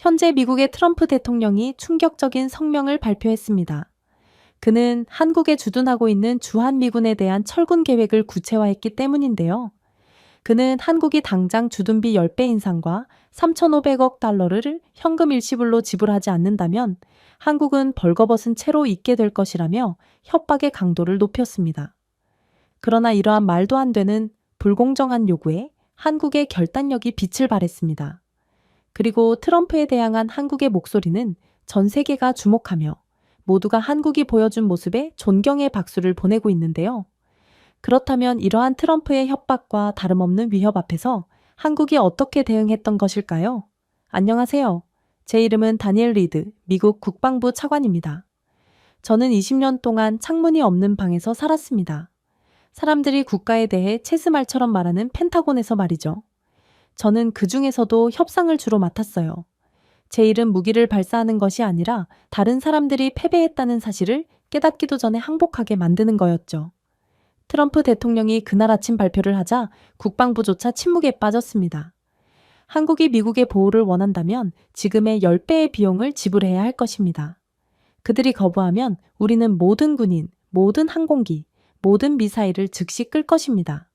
현재 미국의 트럼프 대통령이 충격적인 성명을 발표했습니다. 그는 한국에 주둔하고 있는 주한미군에 대한 철군 계획을 구체화했기 때문인데요. 그는 한국이 당장 주둔비 10배 인상과 3,500억 달러를 현금 일시불로 지불하지 않는다면 한국은 벌거벗은 채로 있게 될 것이라며 협박의 강도를 높였습니다. 그러나 이러한 말도 안 되는 불공정한 요구에 한국의 결단력이 빛을 발했습니다. 그리고 트럼프에 대항한 한국의 목소리는 전 세계가 주목하며 모두가 한국이 보여준 모습에 존경의 박수를 보내고 있는데요. 그렇다면 이러한 트럼프의 협박과 다름없는 위협 앞에서 한국이 어떻게 대응했던 것일까요? 안녕하세요. 제 이름은 다니엘 리드, 미국 국방부 차관입니다. 저는 20년 동안 창문이 없는 방에서 살았습니다. 사람들이 국가에 대해 체스말처럼 말하는 펜타곤에서 말이죠. 저는 그 중에서도 협상을 주로 맡았어요. 제 일은 무기를 발사하는 것이 아니라 다른 사람들이 패배했다는 사실을 깨닫기도 전에 항복하게 만드는 거였죠. 트럼프 대통령이 그날 아침 발표를 하자 국방부조차 침묵에 빠졌습니다. 한국이 미국의 보호를 원한다면 지금의 10배의 비용을 지불해야 할 것입니다. 그들이 거부하면 우리는 모든 군인, 모든 항공기, 모든 미사일을 즉시 끌 것입니다.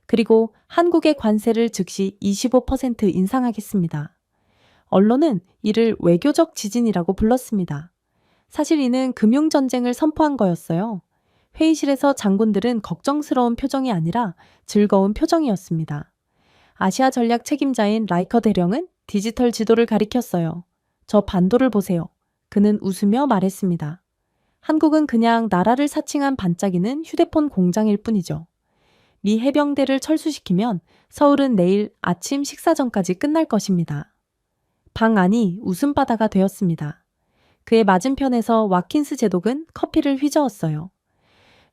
그리고 한국의 관세를 즉시 25% 인상하겠습니다. 언론은 이를 외교적 지진이라고 불렀습니다. 사실 이는 금융전쟁을 선포한 거였어요. 회의실에서 장군들은 걱정스러운 표정이 아니라 즐거운 표정이었습니다. 아시아 전략 책임자인 라이커 대령은 디지털 지도를 가리켰어요. 저 반도를 보세요. 그는 웃으며 말했습니다. 한국은 그냥 나라를 사칭한 반짝이는 휴대폰 공장일 뿐이죠. 미 해병대를 철수시키면 서울은 내일 아침 식사 전까지 끝날 것입니다. 방 안이 웃음바다가 되었습니다. 그의 맞은편에서 와킨스 제독은 커피를 휘저었어요.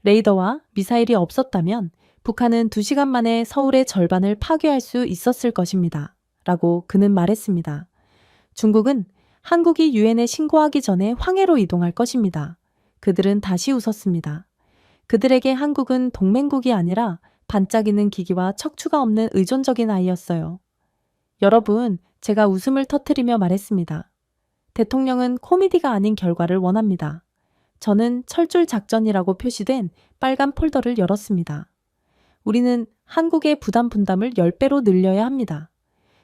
레이더와 미사일이 없었다면 북한은 2시간 만에 서울의 절반을 파괴할 수 있었을 것입니다. 라고 그는 말했습니다. 중국은 한국이 유엔에 신고하기 전에 황해로 이동할 것입니다. 그들은 다시 웃었습니다. 그들에게 한국은 동맹국이 아니라 반짝이는 기기와 척추가 없는 의존적인 아이였어요. 여러분, 제가 웃음을 터뜨리며 말했습니다. 대통령은 코미디가 아닌 결과를 원합니다. 저는 철줄 작전이라고 표시된 빨간 폴더를 열었습니다. 우리는 한국의 부담 분담을 10배로 늘려야 합니다.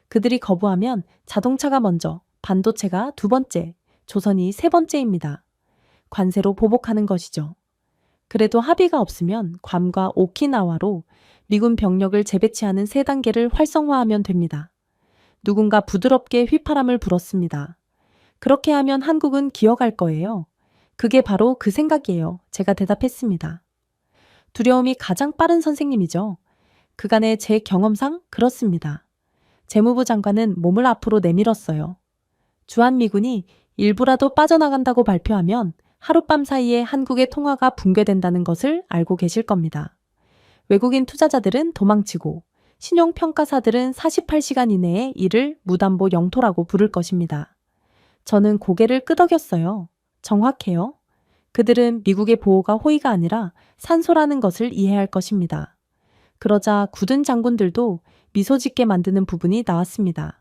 그들이 거부하면 자동차가 먼저, 반도체가 두 번째, 조선이 세 번째입니다. 관세로 보복하는 것이죠. 그래도 합의가 없으면 괌과 오키나와로 미군 병력을 재배치하는 3단계를 활성화하면 됩니다. 누군가 부드럽게 휘파람을 불었습니다. 그렇게 하면 한국은 기어갈 거예요. 그게 바로 그 생각이에요. 제가 대답했습니다. 두려움이 가장 빠른 선생님이죠. 그간의 제 경험상 그렇습니다. 재무부 장관은 몸을 앞으로 내밀었어요. 주한미군이 일부라도 빠져나간다고 발표하면 하룻밤 사이에 한국의 통화가 붕괴된다는 것을 알고 계실 겁니다. 외국인 투자자들은 도망치고 신용평가사들은 48시간 이내에 이를 무담보 영토라고 부를 것입니다. 저는 고개를 끄덕였어요. 정확해요. 그들은 미국의 보호가 호의가 아니라 산소라는 것을 이해할 것입니다. 그러자 굳은 장군들도 미소 짓게 만드는 부분이 나왔습니다.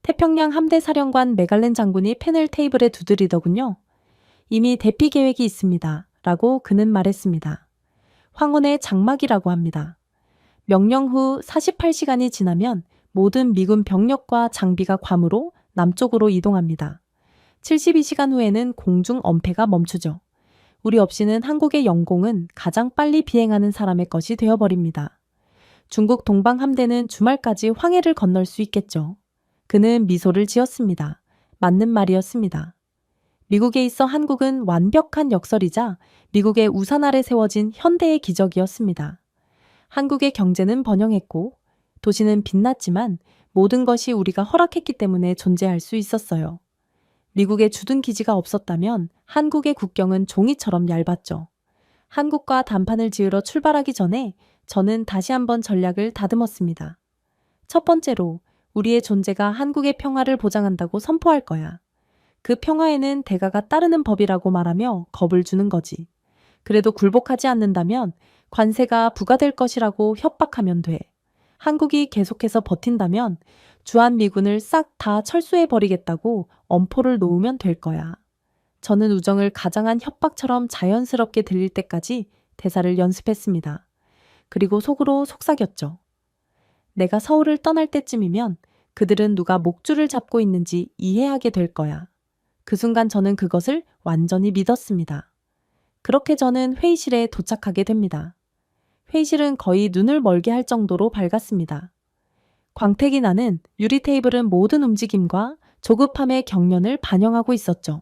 태평양 함대 사령관 메갈렌 장군이 펜을 테이블에 두드리더군요. 이미 대피 계획이 있습니다. 라고 그는 말했습니다. 황혼의 장막이라고 합니다. 명령 후 48시간이 지나면 모든 미군 병력과 장비가 괌으로 남쪽으로 이동합니다. 72시간 후에는 공중 엄폐가 멈추죠. 우리 없이는 한국의 영공은 가장 빨리 비행하는 사람의 것이 되어버립니다. 중국 동방 함대는 주말까지 황해를 건널 수 있겠죠. 그는 미소를 지었습니다. 맞는 말이었습니다. 미국에 있어 한국은 완벽한 역설이자 미국의 우산 아래 세워진 현대의 기적이었습니다. 한국의 경제는 번영했고 도시는 빛났지만 모든 것이 우리가 허락했기 때문에 존재할 수 있었어요. 미국의 주둔 기지가 없었다면 한국의 국경은 종이처럼 얇았죠. 한국과 단판을 지으러 출발하기 전에 저는 다시 한번 전략을 다듬었습니다. 첫 번째로 우리의 존재가 한국의 평화를 보장한다고 선포할 거야. 그 평화에는 대가가 따르는 법이라고 말하며 겁을 주는 거지. 그래도 굴복하지 않는다면 관세가 부과될 것이라고 협박하면 돼. 한국이 계속해서 버틴다면 주한미군을 싹 다 철수해버리겠다고 엄포를 놓으면 될 거야. 저는 우정을 가장한 협박처럼 자연스럽게 들릴 때까지 대사를 연습했습니다. 그리고 속으로 속삭였죠. 내가 서울을 떠날 때쯤이면 그들은 누가 목줄을 잡고 있는지 이해하게 될 거야. 그 순간 저는 그것을 완전히 믿었습니다. 그렇게 저는 회의실에 도착하게 됩니다. 회의실은 거의 눈을 멀게 할 정도로 밝았습니다. 광택이 나는 유리 테이블은 모든 움직임과 조급함의 경련을 반영하고 있었죠.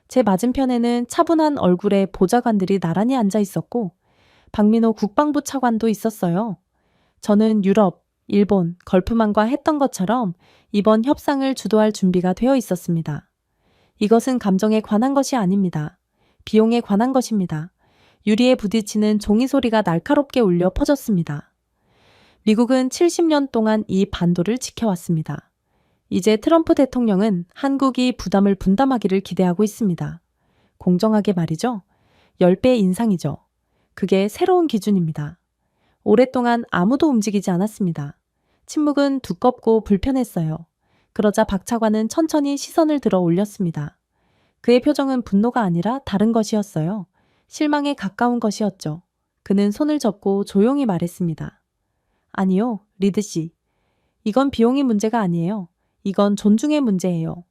제 맞은편에는 차분한 얼굴의 보좌관들이 나란히 앉아 있었고 박민호 국방부 차관도 있었어요. 저는 유럽, 일본, 걸프만과 했던 것처럼 이번 협상을 주도할 준비가 되어 있었습니다. 이것은 감정에 관한 것이 아닙니다. 비용에 관한 것입니다. 유리에 부딪히는 종이 소리가 날카롭게 울려 퍼졌습니다. 미국은 70년 동안 이 반도를 지켜왔습니다. 이제 트럼프 대통령은 한국이 부담을 분담하기를 기대하고 있습니다. 공정하게 말이죠. 10배 인상이죠. 그게 새로운 기준입니다. 오랫동안 아무도 움직이지 않았습니다. 침묵은 두껍고 불편했어요. 그러자 박 차관은 천천히 시선을 들어 올렸습니다. 그의 표정은 분노가 아니라 다른 것이었어요. 실망에 가까운 것이었죠. 그는 손을 접고 조용히 말했습니다. 아니요, 리드 씨. 이건 비용의 문제가 아니에요. 이건 존중의 문제예요.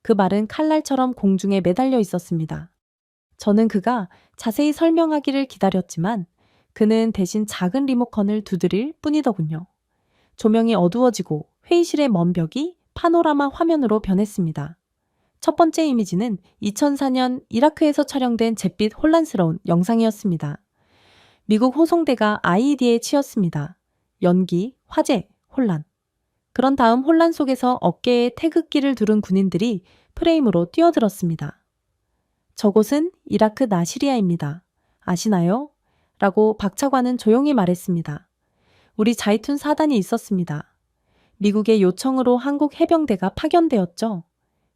그 말은 칼날처럼 공중에 매달려 있었습니다. 저는 그가 자세히 설명하기를 기다렸지만 그는 대신 작은 리모컨을 두드릴 뿐이더군요. 조명이 어두워지고 회의실의 먼 벽이 파노라마 화면으로 변했습니다. 첫 번째 이미지는 2004년 이라크에서 촬영된 잿빛 혼란스러운 영상이었습니다. 미국 호송대가 IED에 치였습니다. 연기, 화재, 혼란. 그런 다음 혼란 속에서 어깨에 태극기를 두른 군인들이 프레임으로 뛰어들었습니다. 저곳은 이라크 나시리아입니다. 아시나요? 라고 박 차관은 조용히 말했습니다. 우리 자이툰 사단이 있었습니다. 미국의 요청으로 한국 해병대가 파견되었죠.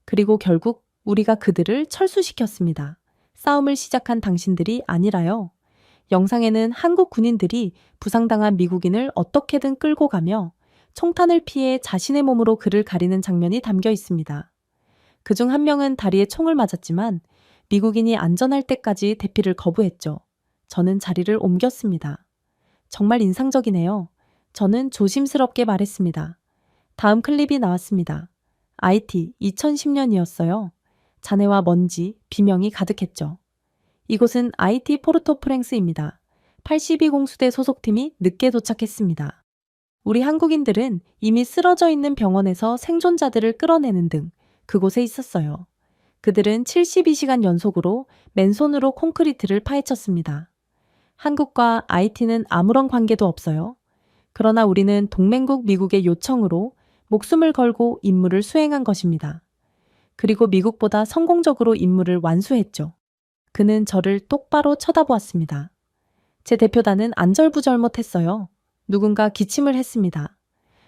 그리고 결국 우리가 그들을 철수시켰습니다. 싸움을 시작한 당신들이 아니라요. 영상에는 한국 군인들이 부상당한 미국인을 어떻게든 끌고 가며 총탄을 피해 자신의 몸으로 그를 가리는 장면이 담겨 있습니다. 그중 한 명은 다리에 총을 맞았지만 미국인이 안전할 때까지 대피를 거부했죠. 저는 자리를 옮겼습니다. 정말 인상적이네요. 저는 조심스럽게 말했습니다. 다음 클립이 나왔습니다. IT 2010년이었어요. 잔해와 먼지, 비명이 가득했죠. 이곳은 IT 포르토프랭스입니다. 82공수대 소속팀이 늦게 도착했습니다. 우리 한국인들은 이미 쓰러져 있는 병원에서 생존자들을 끌어내는 등 그곳에 있었어요. 그들은 72시간 연속으로 맨손으로 콘크리트를 파헤쳤습니다. 한국과 IT는 아무런 관계도 없어요. 그러나 우리는 동맹국 미국의 요청으로 목숨을 걸고 임무를 수행한 것입니다. 그리고 미국보다 성공적으로 임무를 완수했죠. 그는 저를 똑바로 쳐다보았습니다. 제 대표단은 안절부절 못했어요. 누군가 기침을 했습니다.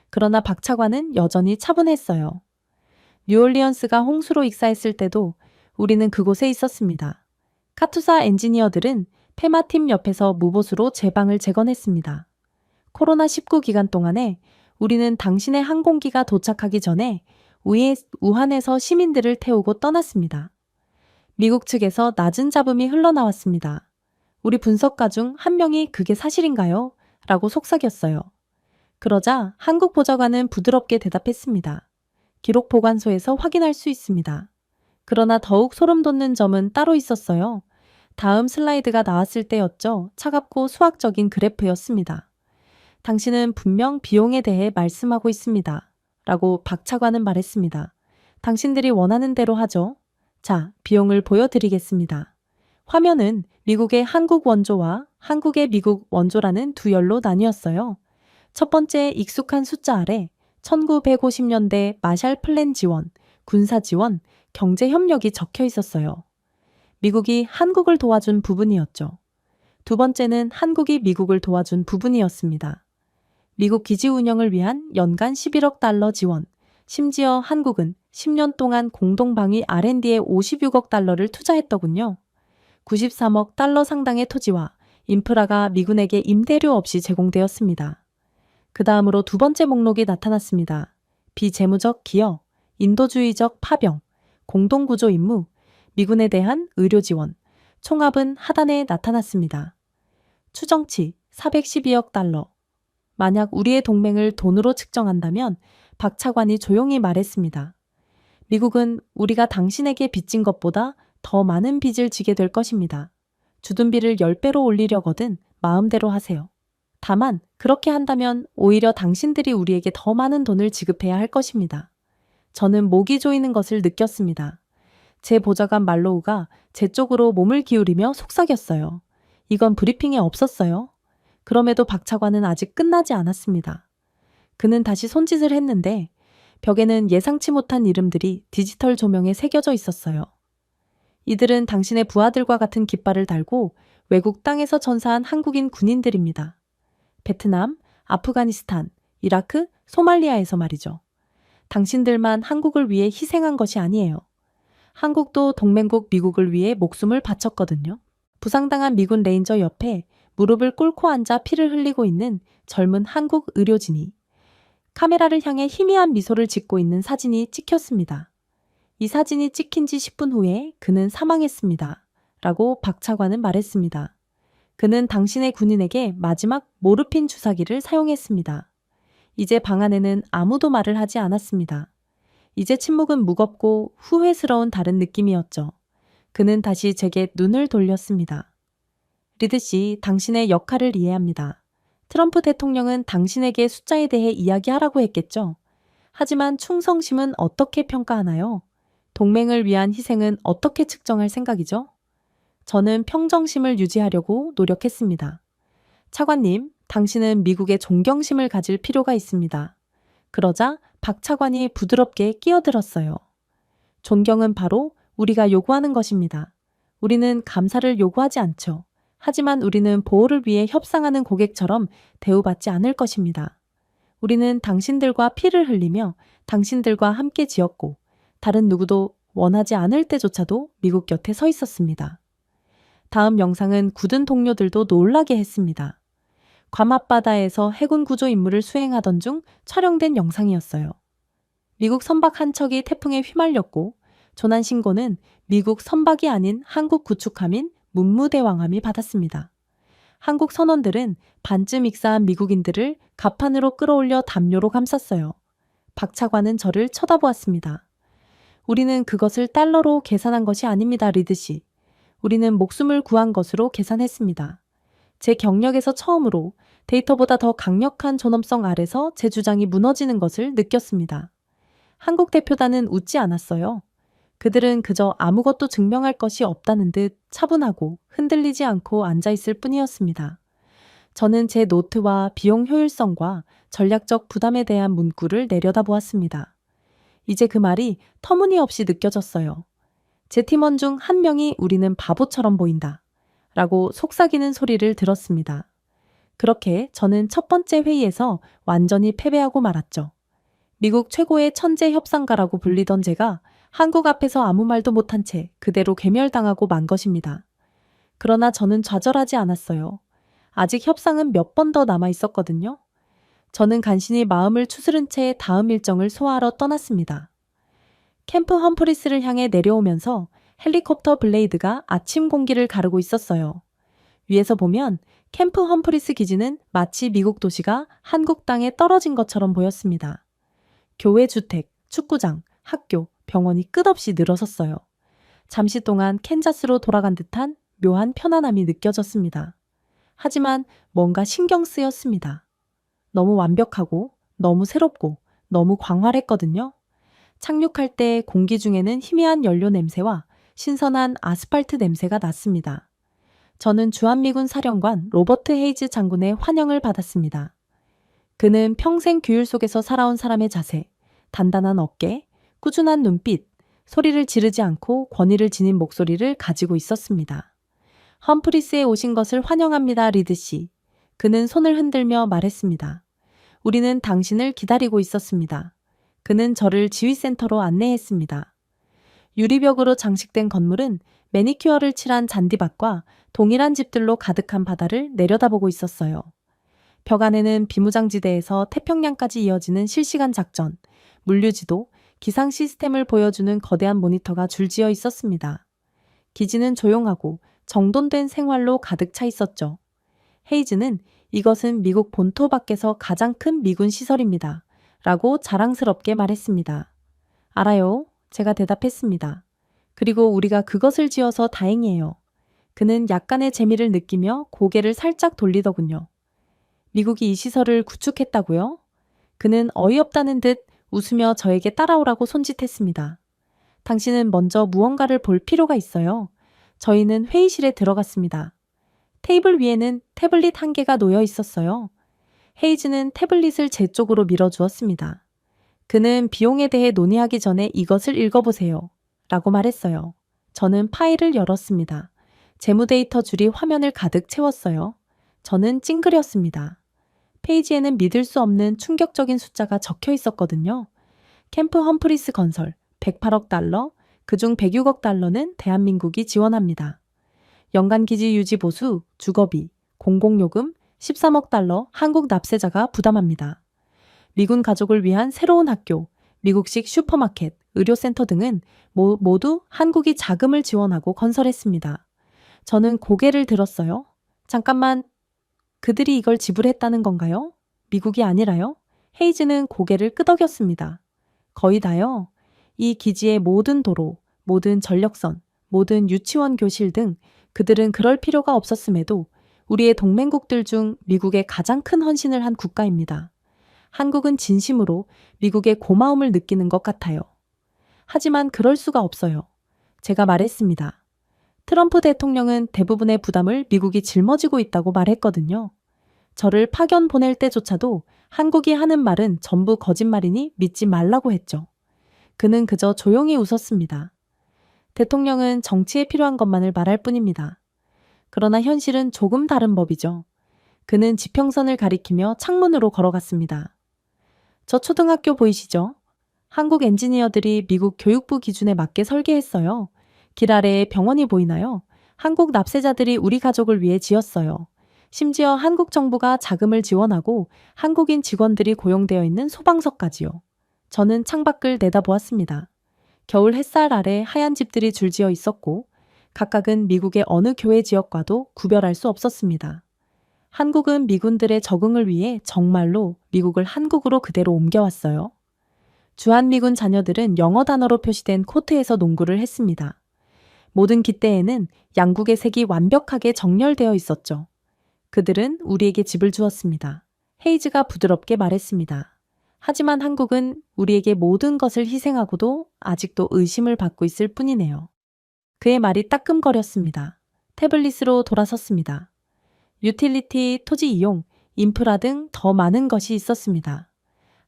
그러나 박 차관은 여전히 차분했어요. 뉴올리언스가 홍수로 익사했을 때도 우리는 그곳에 있었습니다. 카투사 엔지니어들은 페마팀 옆에서 무보수로 제 방을 재건했습니다. 코로나19 기간 동안에 우리는 당신의 항공기가 도착하기 전에 우한에서 시민들을 태우고 떠났습니다. 미국 측에서 낮은 잡음이 흘러나왔습니다. 우리 분석가 중 한 명이 그게 사실인가요? 라고 속삭였어요. 그러자 한국 보좌관은 부드럽게 대답했습니다. 기록 보관소에서 확인할 수 있습니다. 그러나 더욱 소름 돋는 점은 따로 있었어요. 다음 슬라이드가 나왔을 때였죠. 차갑고 수학적인 그래프였습니다. 당신은 분명 비용에 대해 말씀하고 있습니다. 라고 박 차관은 말했습니다. 당신들이 원하는 대로 하죠. 자, 비용을 보여드리겠습니다. 화면은 미국의 한국 원조와 한국의 미국 원조라는 두 열로 나뉘었어요. 첫 번째 익숙한 숫자 아래 1950년대 마샬 플랜 지원, 군사 지원, 경제 협력이 적혀 있었어요. 미국이 한국을 도와준 부분이었죠. 두 번째는 한국이 미국을 도와준 부분이었습니다. 미국 기지 운영을 위한 연간 11억 달러 지원, 심지어 한국은 10년 동안 공동방위 R&D에 56억 달러를 투자했더군요. 93억 달러 상당의 토지와 인프라가 미군에게 임대료 없이 제공되었습니다. 그 다음으로 두 번째 목록이 나타났습니다. 비재무적 기여, 인도주의적 파병, 공동구조 임무, 미군에 대한 의료 지원, 총합은 하단에 나타났습니다. 추정치 412억 달러. 만약 우리의 동맹을 돈으로 측정한다면 박 차관이 조용히 말했습니다. 미국은 우리가 당신에게 빚진 것보다 더 많은 빚을 지게 될 것입니다. 주둔비를 10배로 올리려거든 마음대로 하세요. 다만 그렇게 한다면 오히려 당신들이 우리에게 더 많은 돈을 지급해야 할 것입니다. 저는 목이 조이는 것을 느꼈습니다. 제 보좌관 말로우가 제 쪽으로 몸을 기울이며 속삭였어요. 이건 브리핑에 없었어요. 그럼에도 박 차관은 아직 끝나지 않았습니다. 그는 다시 손짓을 했는데 벽에는 예상치 못한 이름들이 디지털 조명에 새겨져 있었어요. 이들은 당신의 부하들과 같은 깃발을 달고 외국 땅에서 전사한 한국인 군인들입니다. 베트남, 아프가니스탄, 이라크, 소말리아에서 말이죠. 당신들만 한국을 위해 희생한 것이 아니에요. 한국도 동맹국 미국을 위해 목숨을 바쳤거든요. 부상당한 미군 레인저 옆에 무릎을 꿇고 앉아 피를 흘리고 있는 젊은 한국 의료진이 카메라를 향해 희미한 미소를 짓고 있는 사진이 찍혔습니다. 이 사진이 찍힌 지 10분 후에 그는 사망했습니다. 라고 박 차관은 말했습니다. 그는 당신의 군인에게 마지막 모르핀 주사기를 사용했습니다. 이제 방 안에는 아무도 말을 하지 않았습니다. 이제 침묵은 무겁고 후회스러운 다른 느낌이었죠. 그는 다시 제게 눈을 돌렸습니다. 리드 씨, 당신의 역할을 이해합니다. 트럼프 대통령은 당신에게 숫자에 대해 이야기하라고 했겠죠. 하지만 충성심은 어떻게 평가하나요? 동맹을 위한 희생은 어떻게 측정할 생각이죠? 저는 평정심을 유지하려고 노력했습니다. 차관님, 당신은 미국의 존경심을 가질 필요가 있습니다. 그러자 박 차관이 부드럽게 끼어들었어요. 존경은 바로 우리가 요구하는 것입니다. 우리는 감사를 요구하지 않죠. 하지만 우리는 보호를 위해 협상하는 고객처럼 대우받지 않을 것입니다. 우리는 당신들과 피를 흘리며 당신들과 함께 지었고 다른 누구도 원하지 않을 때조차도 미국 곁에 서 있었습니다. 다음 영상은 굳은 동료들도 놀라게 했습니다. 괌 앞바다에서 해군 구조 임무를 수행하던 중 촬영된 영상이었어요. 미국 선박 한 척이 태풍에 휘말렸고 조난 신고는 미국 선박이 아닌 한국 구축함인 문무대왕함이 받았습니다. 한국 선원들은 반쯤 익사한 미국인들을 갑판으로 끌어올려 담요로 감쌌어요. 박 차관은 저를 쳐다보았습니다. 우리는 그것을 달러로 계산한 것이 아닙니다, 리드 씨. 우리는 목숨을 구한 것으로 계산했습니다. 제 경력에서 처음으로 데이터보다 더 강력한 존엄성 아래서 제 주장이 무너지는 것을 느꼈습니다. 한국 대표단은 웃지 않았어요. 그들은 그저 아무것도 증명할 것이 없다는 듯 차분하고 흔들리지 않고 앉아있을 뿐이었습니다. 저는 제 노트와 비용 효율성과 전략적 부담에 대한 문구를 내려다보았습니다. 이제 그 말이 터무니없이 느껴졌어요. 제 팀원 중 한 명이 우리는 바보처럼 보인다. 라고 속삭이는 소리를 들었습니다. 그렇게 저는 첫 번째 회의에서 완전히 패배하고 말았죠. 미국 최고의 천재 협상가라고 불리던 제가 한국 앞에서 아무 말도 못한 채 그대로 괴멸당하고 만 것입니다. 그러나 저는 좌절하지 않았어요. 아직 협상은 몇 번 더 남아 있었거든요. 저는 간신히 마음을 추스른 채 다음 일정을 소화하러 떠났습니다. 캠프 험프리스를 향해 내려오면서 헬리콥터 블레이드가 아침 공기를 가르고 있었어요. 위에서 보면 캠프 험프리스 기지는 마치 미국 도시가 한국 땅에 떨어진 것처럼 보였습니다. 교회 주택, 축구장, 학교, 병원이 끝없이 늘어섰어요. 잠시 동안 캔자스로 돌아간 듯한 묘한 편안함이 느껴졌습니다. 하지만 뭔가 신경 쓰였습니다. 너무 완벽하고 너무 새롭고 너무 광활했거든요. 착륙할 때 공기 중에는 희미한 연료 냄새와 신선한 아스팔트 냄새가 났습니다. 저는 주한미군 사령관 로버트 헤이즈 장군의 환영을 받았습니다. 그는 평생 규율 속에서 살아온 사람의 자세, 단단한 어깨, 꾸준한 눈빛, 소리를 지르지 않고 권위를 지닌 목소리를 가지고 있었습니다. 험프리스에 오신 것을 환영합니다, 리드 씨. 그는 손을 흔들며 말했습니다. 우리는 당신을 기다리고 있었습니다. 그는 저를 지휘센터로 안내했습니다. 유리벽으로 장식된 건물은 매니큐어를 칠한 잔디밭과 동일한 집들로 가득한 바다를 내려다보고 있었어요. 벽 안에는 비무장지대에서 태평양까지 이어지는 실시간 작전, 물류지도, 기상 시스템을 보여주는 거대한 모니터가 줄지어 있었습니다. 기지는 조용하고 정돈된 생활로 가득 차 있었죠. 헤이즈는 이것은 미국 본토 밖에서 가장 큰 미군 시설입니다. 라고 자랑스럽게 말했습니다. 알아요. 제가 대답했습니다. 그리고 우리가 그것을 지어서 다행이에요. 그는 약간의 재미를 느끼며 고개를 살짝 돌리더군요. 미국이 이 시설을 구축했다고요? 그는 어이없다는 듯 웃으며 저에게 따라오라고 손짓했습니다. 당신은 먼저 무언가를 볼 필요가 있어요. 저희는 회의실에 들어갔습니다. 테이블 위에는 태블릿 한 개가 놓여 있었어요. 헤이즈는 태블릿을 제 쪽으로 밀어주었습니다. 그는 비용에 대해 논의하기 전에 이것을 읽어보세요. 라고 말했어요. 저는 파일을 열었습니다. 재무 데이터 줄이 화면을 가득 채웠어요. 저는 찡그렸습니다. 페이지에는 믿을 수 없는 충격적인 숫자가 적혀 있었거든요. 캠프 험프리스 건설 108억 달러, 그중 106억 달러는 대한민국이 지원합니다. 연간 기지 유지 보수, 주거비, 공공요금 13억 달러 한국 납세자가 부담합니다. 미군 가족을 위한 새로운 학교, 미국식 슈퍼마켓, 의료센터 등은 모두 한국이 자금을 지원하고 건설했습니다. 저는 고개를 들었어요. 잠깐만, 그들이 이걸 지불했다는 건가요? 미국이 아니라요? 헤이즈는 고개를 끄덕였습니다. 거의 다요. 이 기지의 모든 도로, 모든 전력선, 모든 유치원 교실 등 그들은 그럴 필요가 없었음에도 우리의 동맹국들 중 미국의 가장 큰 헌신을 한 국가입니다. 한국은 진심으로 미국의 고마움을 느끼는 것 같아요. 하지만 그럴 수가 없어요. 제가 말했습니다. 트럼프 대통령은 대부분의 부담을 미국이 짊어지고 있다고 말했거든요. 저를 파견 보낼 때조차도 한국이 하는 말은 전부 거짓말이니 믿지 말라고 했죠. 그는 그저 조용히 웃었습니다. 대통령은 정치에 필요한 것만을 말할 뿐입니다. 그러나 현실은 조금 다른 법이죠. 그는 지평선을 가리키며 창문으로 걸어갔습니다. 저 초등학교 보이시죠? 한국 엔지니어들이 미국 교육부 기준에 맞게 설계했어요. 길 아래에 병원이 보이나요? 한국 납세자들이 우리 가족을 위해 지었어요. 심지어 한국 정부가 자금을 지원하고 한국인 직원들이 고용되어 있는 소방서까지요. 저는 창밖을 내다보았습니다. 겨울 햇살 아래 하얀 집들이 줄지어 있었고 각각은 미국의 어느 교외 지역과도 구별할 수 없었습니다. 한국은 미군들의 적응을 위해 정말로 미국을 한국으로 그대로 옮겨왔어요. 주한미군 자녀들은 영어 단어로 표시된 코트에서 농구를 했습니다. 모든 깃대에는 양국의 색이 완벽하게 정렬되어 있었죠. 그들은 우리에게 집을 주었습니다. 헤이즈가 부드럽게 말했습니다. 하지만 한국은 우리에게 모든 것을 희생하고도 아직도 의심을 받고 있을 뿐이네요. 그의 말이 따끔거렸습니다. 태블릿으로 돌아섰습니다. 유틸리티, 토지 이용, 인프라 등 더 많은 것이 있었습니다.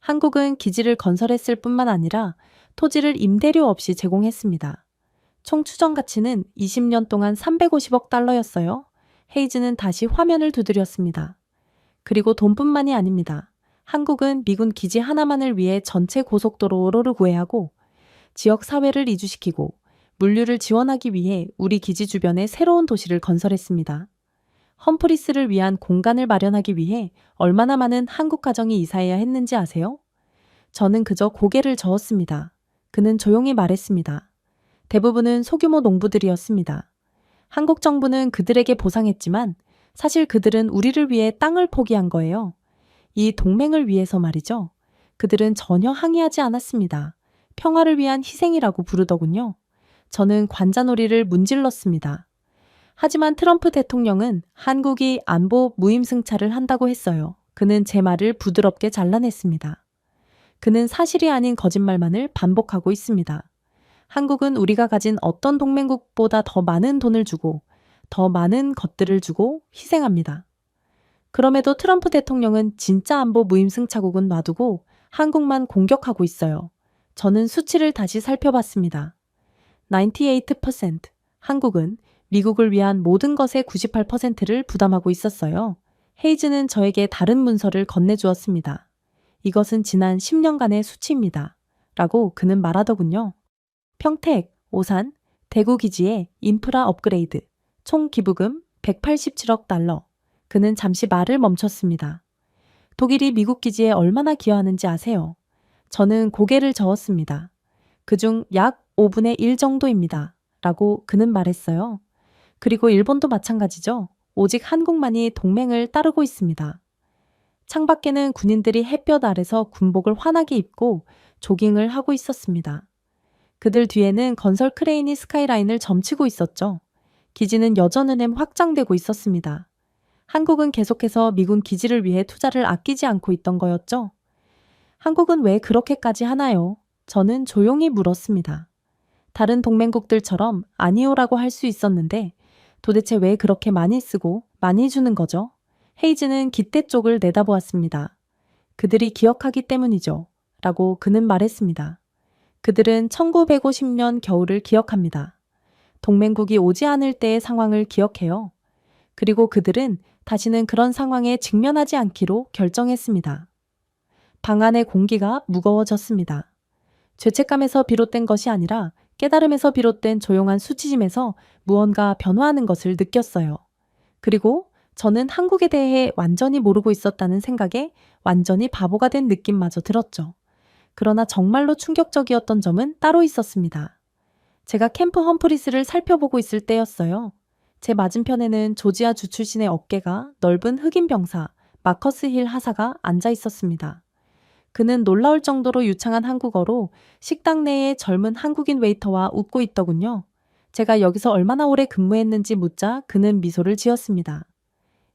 한국은 기지를 건설했을 뿐만 아니라 토지를 임대료 없이 제공했습니다. 총 추정 가치는 20년 동안 350억 달러였어요. 헤이즈는 다시 화면을 두드렸습니다. 그리고 돈뿐만이 아닙니다. 한국은 미군 기지 하나만을 위해 전체 고속도로를 구해하고 지역 사회를 이주시키고 물류를 지원하기 위해 우리 기지 주변에 새로운 도시를 건설했습니다. 험프리스를 위한 공간을 마련하기 위해 얼마나 많은 한국 가정이 이사해야 했는지 아세요? 저는 그저 고개를 저었습니다. 그는 조용히 말했습니다. 대부분은 소규모 농부들이었습니다. 한국 정부는 그들에게 보상했지만 사실 그들은 우리를 위해 땅을 포기한 거예요. 이 동맹을 위해서 말이죠. 그들은 전혀 항의하지 않았습니다. 평화를 위한 희생이라고 부르더군요. 저는 관자놀이를 문질렀습니다. 하지만 트럼프 대통령은 한국이 안보 무임승차를 한다고 했어요. 그는 제 말을 부드럽게 잘라냈습니다. 그는 사실이 아닌 거짓말만을 반복하고 있습니다. 한국은 우리가 가진 어떤 동맹국보다 더 많은 돈을 주고 더 많은 것들을 주고 희생합니다. 그럼에도 트럼프 대통령은 진짜 안보 무임승차국은 놔두고 한국만 공격하고 있어요. 저는 수치를 다시 살펴봤습니다. 98%, 한국은 미국을 위한 모든 것의 98%를 부담하고 있었어요. 헤이즈는 저에게 다른 문서를 건네주었습니다. 이것은 지난 10년간의 수치입니다. 라고 그는 말하더군요. 평택, 오산, 대구 기지의 인프라 업그레이드, 총 기부금 187억 달러. 그는 잠시 말을 멈췄습니다. 독일이 미국 기지에 얼마나 기여하는지 아세요? 저는 고개를 저었습니다. 그중 약 5분의 1 정도입니다. 라고 그는 말했어요. 그리고 일본도 마찬가지죠. 오직 한국만이 동맹을 따르고 있습니다. 창밖에는 군인들이 햇볕 아래서 군복을 환하게 입고 조깅을 하고 있었습니다. 그들 뒤에는 건설 크레인이 스카이라인을 점치고 있었죠. 기지는 여전히 확장되고 있었습니다. 한국은 계속해서 미군 기지를 위해 투자를 아끼지 않고 있던 거였죠. 한국은 왜 그렇게까지 하나요? 저는 조용히 물었습니다. 다른 동맹국들처럼 아니오라고 할 수 있었는데 도대체 왜 그렇게 많이 쓰고 많이 주는 거죠? 헤이즈는 기대 쪽을 내다보았습니다. 그들이 기억하기 때문이죠. 라고 그는 말했습니다. 그들은 1950년 겨울을 기억합니다. 동맹국이 오지 않을 때의 상황을 기억해요. 그리고 그들은 다시는 그런 상황에 직면하지 않기로 결정했습니다. 방 안의 공기가 무거워졌습니다. 죄책감에서 비롯된 것이 아니라 깨달음에서 비롯된 조용한 수치심에서 무언가 변화하는 것을 느꼈어요. 그리고 저는 한국에 대해 완전히 모르고 있었다는 생각에 완전히 바보가 된 느낌마저 들었죠. 그러나 정말로 충격적이었던 점은 따로 있었습니다. 제가 캠프 험프리스를 살펴보고 있을 때였어요. 제 맞은편에는 조지아 주 출신의 어깨가 넓은 흑인 병사 마커스 힐 하사가 앉아 있었습니다. 그는 놀라울 정도로 유창한 한국어로 식당 내의 젊은 한국인 웨이터와 웃고 있더군요. 제가 여기서 얼마나 오래 근무했는지 묻자 그는 미소를 지었습니다.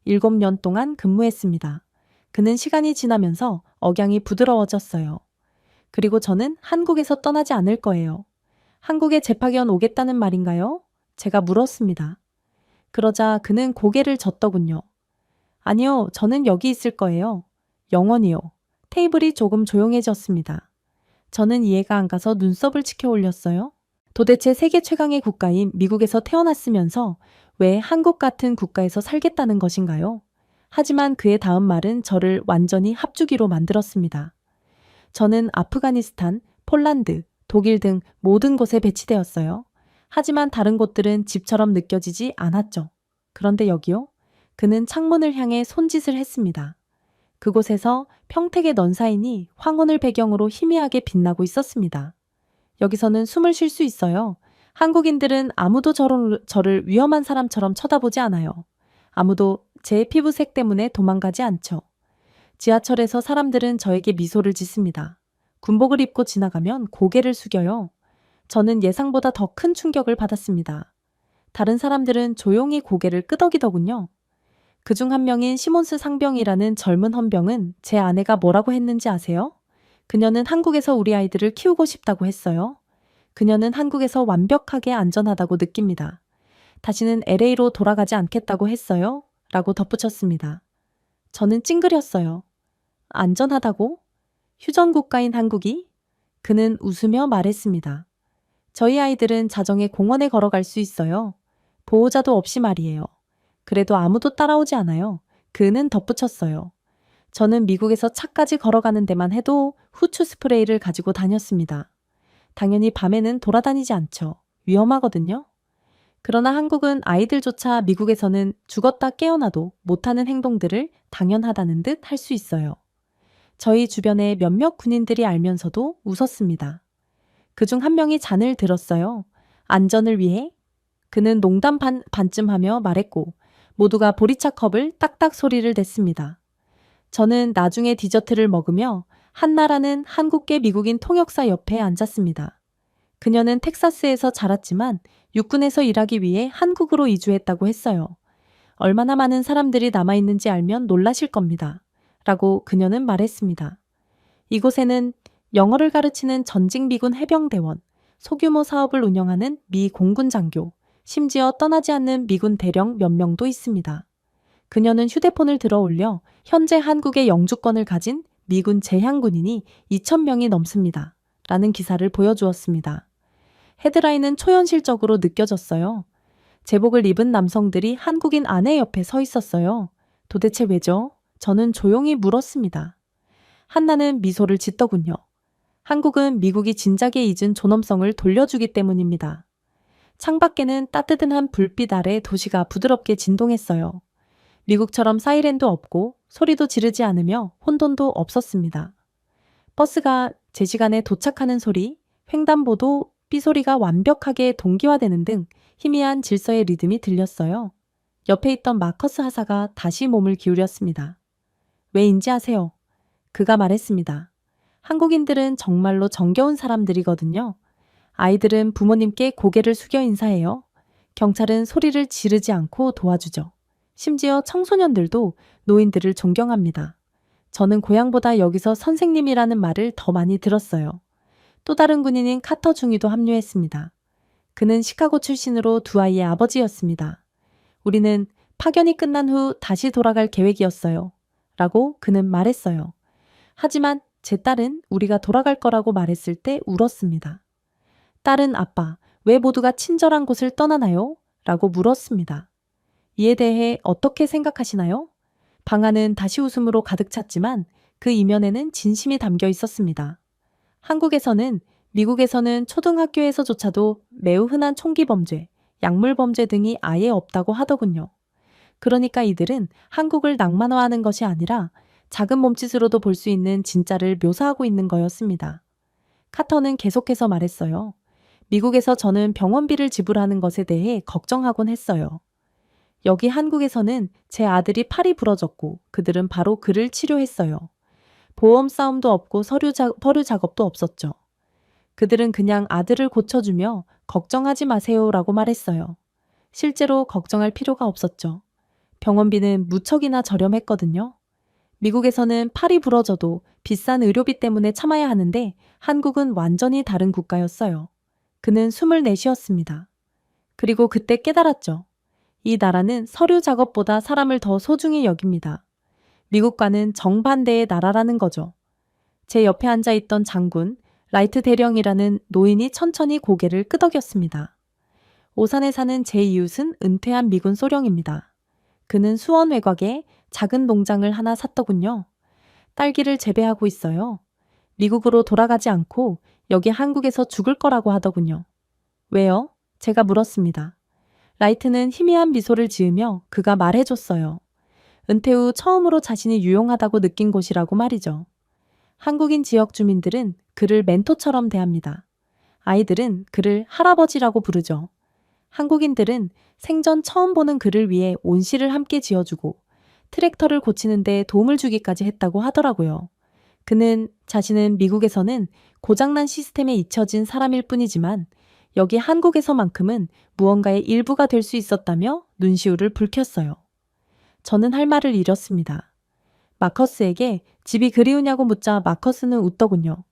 7년 동안 근무했습니다. 그는 시간이 지나면서 억양이 부드러워졌어요. 그리고 저는 한국에서 떠나지 않을 거예요. 한국에 재파견 오겠다는 말인가요? 제가 물었습니다. 그러자 그는 고개를 젓더군요. 아니요, 저는 여기 있을 거예요. 영원히요. 테이블이 조금 조용해졌습니다. 저는 이해가 안 가서 눈썹을 치켜 올렸어요. 도대체 세계 최강의 국가인 미국에서 태어났으면서 왜 한국 같은 국가에서 살겠다는 것인가요? 하지만 그의 다음 말은 저를 완전히 합주기로 만들었습니다. 저는 아프가니스탄, 폴란드, 독일 등 모든 곳에 배치되었어요. 하지만 다른 곳들은 집처럼 느껴지지 않았죠. 그런데 여기요? 그는 창문을 향해 손짓을 했습니다. 그곳에서 평택의 넌사인이 황혼을 배경으로 희미하게 빛나고 있었습니다. 여기서는 숨을 쉴 수 있어요. 한국인들은 아무도 저를 위험한 사람처럼 쳐다보지 않아요. 아무도 제 피부색 때문에 도망가지 않죠. 지하철에서 사람들은 저에게 미소를 짓습니다. 군복을 입고 지나가면 고개를 숙여요. 저는 예상보다 더 큰 충격을 받았습니다. 다른 사람들은 조용히 고개를 끄덕이더군요. 그중 한 명인 시몬스 상병이라는 젊은 헌병은 제 아내가 뭐라고 했는지 아세요? 그녀는 한국에서 우리 아이들을 키우고 싶다고 했어요. 그녀는 한국에서 완벽하게 안전하다고 느낍니다. 다시는 LA로 돌아가지 않겠다고 했어요. 라고 덧붙였습니다. 저는 찡그렸어요. 안전하다고? 휴전 국가인 한국이? 그는 웃으며 말했습니다. 저희 아이들은 자정에 공원에 걸어갈 수 있어요. 보호자도 없이 말이에요. 그래도 아무도 따라오지 않아요. 그는 덧붙였어요. 저는 미국에서 차까지 걸어가는 데만 해도 후추 스프레이를 가지고 다녔습니다. 당연히 밤에는 돌아다니지 않죠. 위험하거든요. 그러나 한국은 아이들조차 미국에서는 죽었다 깨어나도 못하는 행동들을 당연하다는 듯 할 수 있어요. 저희 주변에 몇몇 군인들이 알면서도 웃었습니다. 그중 한 명이 잔을 들었어요. 안전을 위해? 그는 농담 반쯤 하며 말했고 모두가 보리차 컵을 딱딱 소리를 냈습니다. 저는 나중에 디저트를 먹으며 한나라는 한국계 미국인 통역사 옆에 앉았습니다. 그녀는 텍사스에서 자랐지만 육군에서 일하기 위해 한국으로 이주했다고 했어요. 얼마나 많은 사람들이 남아있는지 알면 놀라실 겁니다. 라고 그녀는 말했습니다. 이곳에는 영어를 가르치는 전직 미군 해병대원, 소규모 사업을 운영하는 미 공군 장교, 심지어 떠나지 않는 미군 대령 몇 명도 있습니다. 그녀는 휴대폰을 들어 올려 현재 한국의 영주권을 가진 미군 제향군인이 2,000명이 넘습니다. 라는 기사를 보여주었습니다. 헤드라인은 초현실적으로 느껴졌어요. 제복을 입은 남성들이 한국인 아내 옆에 서 있었어요. 도대체 왜죠? 저는 조용히 물었습니다. 한나는 미소를 짓더군요. 한국은 미국이 진작에 잊은 존엄성을 돌려주기 때문입니다. 창밖에는 따뜻한 불빛 아래 도시가 부드럽게 진동했어요. 미국처럼 사이렌도 없고 소리도 지르지 않으며 혼돈도 없었습니다. 버스가 제 시간에 도착하는 소리, 횡단보도 삐소리가 완벽하게 동기화되는 등 희미한 질서의 리듬이 들렸어요. 옆에 있던 마커스 하사가 다시 몸을 기울였습니다. 왜인지 아세요? 그가 말했습니다. 한국인들은 정말로 정겨운 사람들이거든요. 아이들은 부모님께 고개를 숙여 인사해요. 경찰은 소리를 지르지 않고 도와주죠. 심지어 청소년들도 노인들을 존경합니다. 저는 고향보다 여기서 선생님이라는 말을 더 많이 들었어요. 또 다른 군인인 카터 중위도 합류했습니다. 그는 시카고 출신으로 두 아이의 아버지였습니다. 우리는 파견이 끝난 후 다시 돌아갈 계획이었어요. 라고 그는 말했어요. 하지만 제 딸은 우리가 돌아갈 거라고 말했을 때 울었습니다. 딸은 아빠, 왜 모두가 친절한 곳을 떠나나요? 라고 물었습니다. 이에 대해 어떻게 생각하시나요? 방안은 다시 웃음으로 가득 찼지만 그 이면에는 진심이 담겨 있었습니다. 한국에서는, 미국에서는 초등학교에서조차도 매우 흔한 총기 범죄, 약물 범죄 등이 아예 없다고 하더군요. 그러니까 이들은 한국을 낭만화하는 것이 아니라 작은 몸짓으로도 볼 수 있는 진짜를 묘사하고 있는 거였습니다. 카터는 계속해서 말했어요. 미국에서 저는 병원비를 지불하는 것에 대해 걱정하곤 했어요. 여기 한국에서는 제 아들이 팔이 부러졌고 그들은 바로 그를 치료했어요. 보험 싸움도 없고 서류 작업도 없었죠. 그들은 그냥 아들을 고쳐주며 걱정하지 마세요라고 말했어요. 실제로 걱정할 필요가 없었죠. 병원비는 무척이나 저렴했거든요. 미국에서는 팔이 부러져도 비싼 의료비 때문에 참아야 하는데 한국은 완전히 다른 국가였어요. 그는 숨을 내쉬었습니다. 그리고 그때 깨달았죠. 이 나라는 서류 작업보다 사람을 더 소중히 여깁니다. 미국과는 정반대의 나라라는 거죠. 제 옆에 앉아있던 장군, 라이트 대령이라는 노인이 천천히 고개를 끄덕였습니다. 오산에 사는 제 이웃은 은퇴한 미군 소령입니다. 그는 수원 외곽에 작은 농장을 하나 샀더군요. 딸기를 재배하고 있어요. 미국으로 돌아가지 않고 여기 한국에서 죽을 거라고 하더군요. 왜요? 제가 물었습니다. 라이트는 희미한 미소를 지으며 그가 말해줬어요. 은퇴 후 처음으로 자신이 유용하다고 느낀 곳이라고 말이죠. 한국인 지역 주민들은 그를 멘토처럼 대합니다. 아이들은 그를 할아버지라고 부르죠. 한국인들은 생전 처음 보는 그를 위해 온실을 함께 지어주고 트랙터를 고치는데 도움을 주기까지 했다고 하더라고요. 그는 자신은 미국에서는 고장난 시스템에 잊혀진 사람일 뿐이지만 여기 한국에서만큼은 무언가의 일부가 될 수 있었다며 눈시울을 붉혔어요. 저는 할 말을 잃었습니다. 마커스에게 집이 그리우냐고 묻자 마커스는 웃더군요.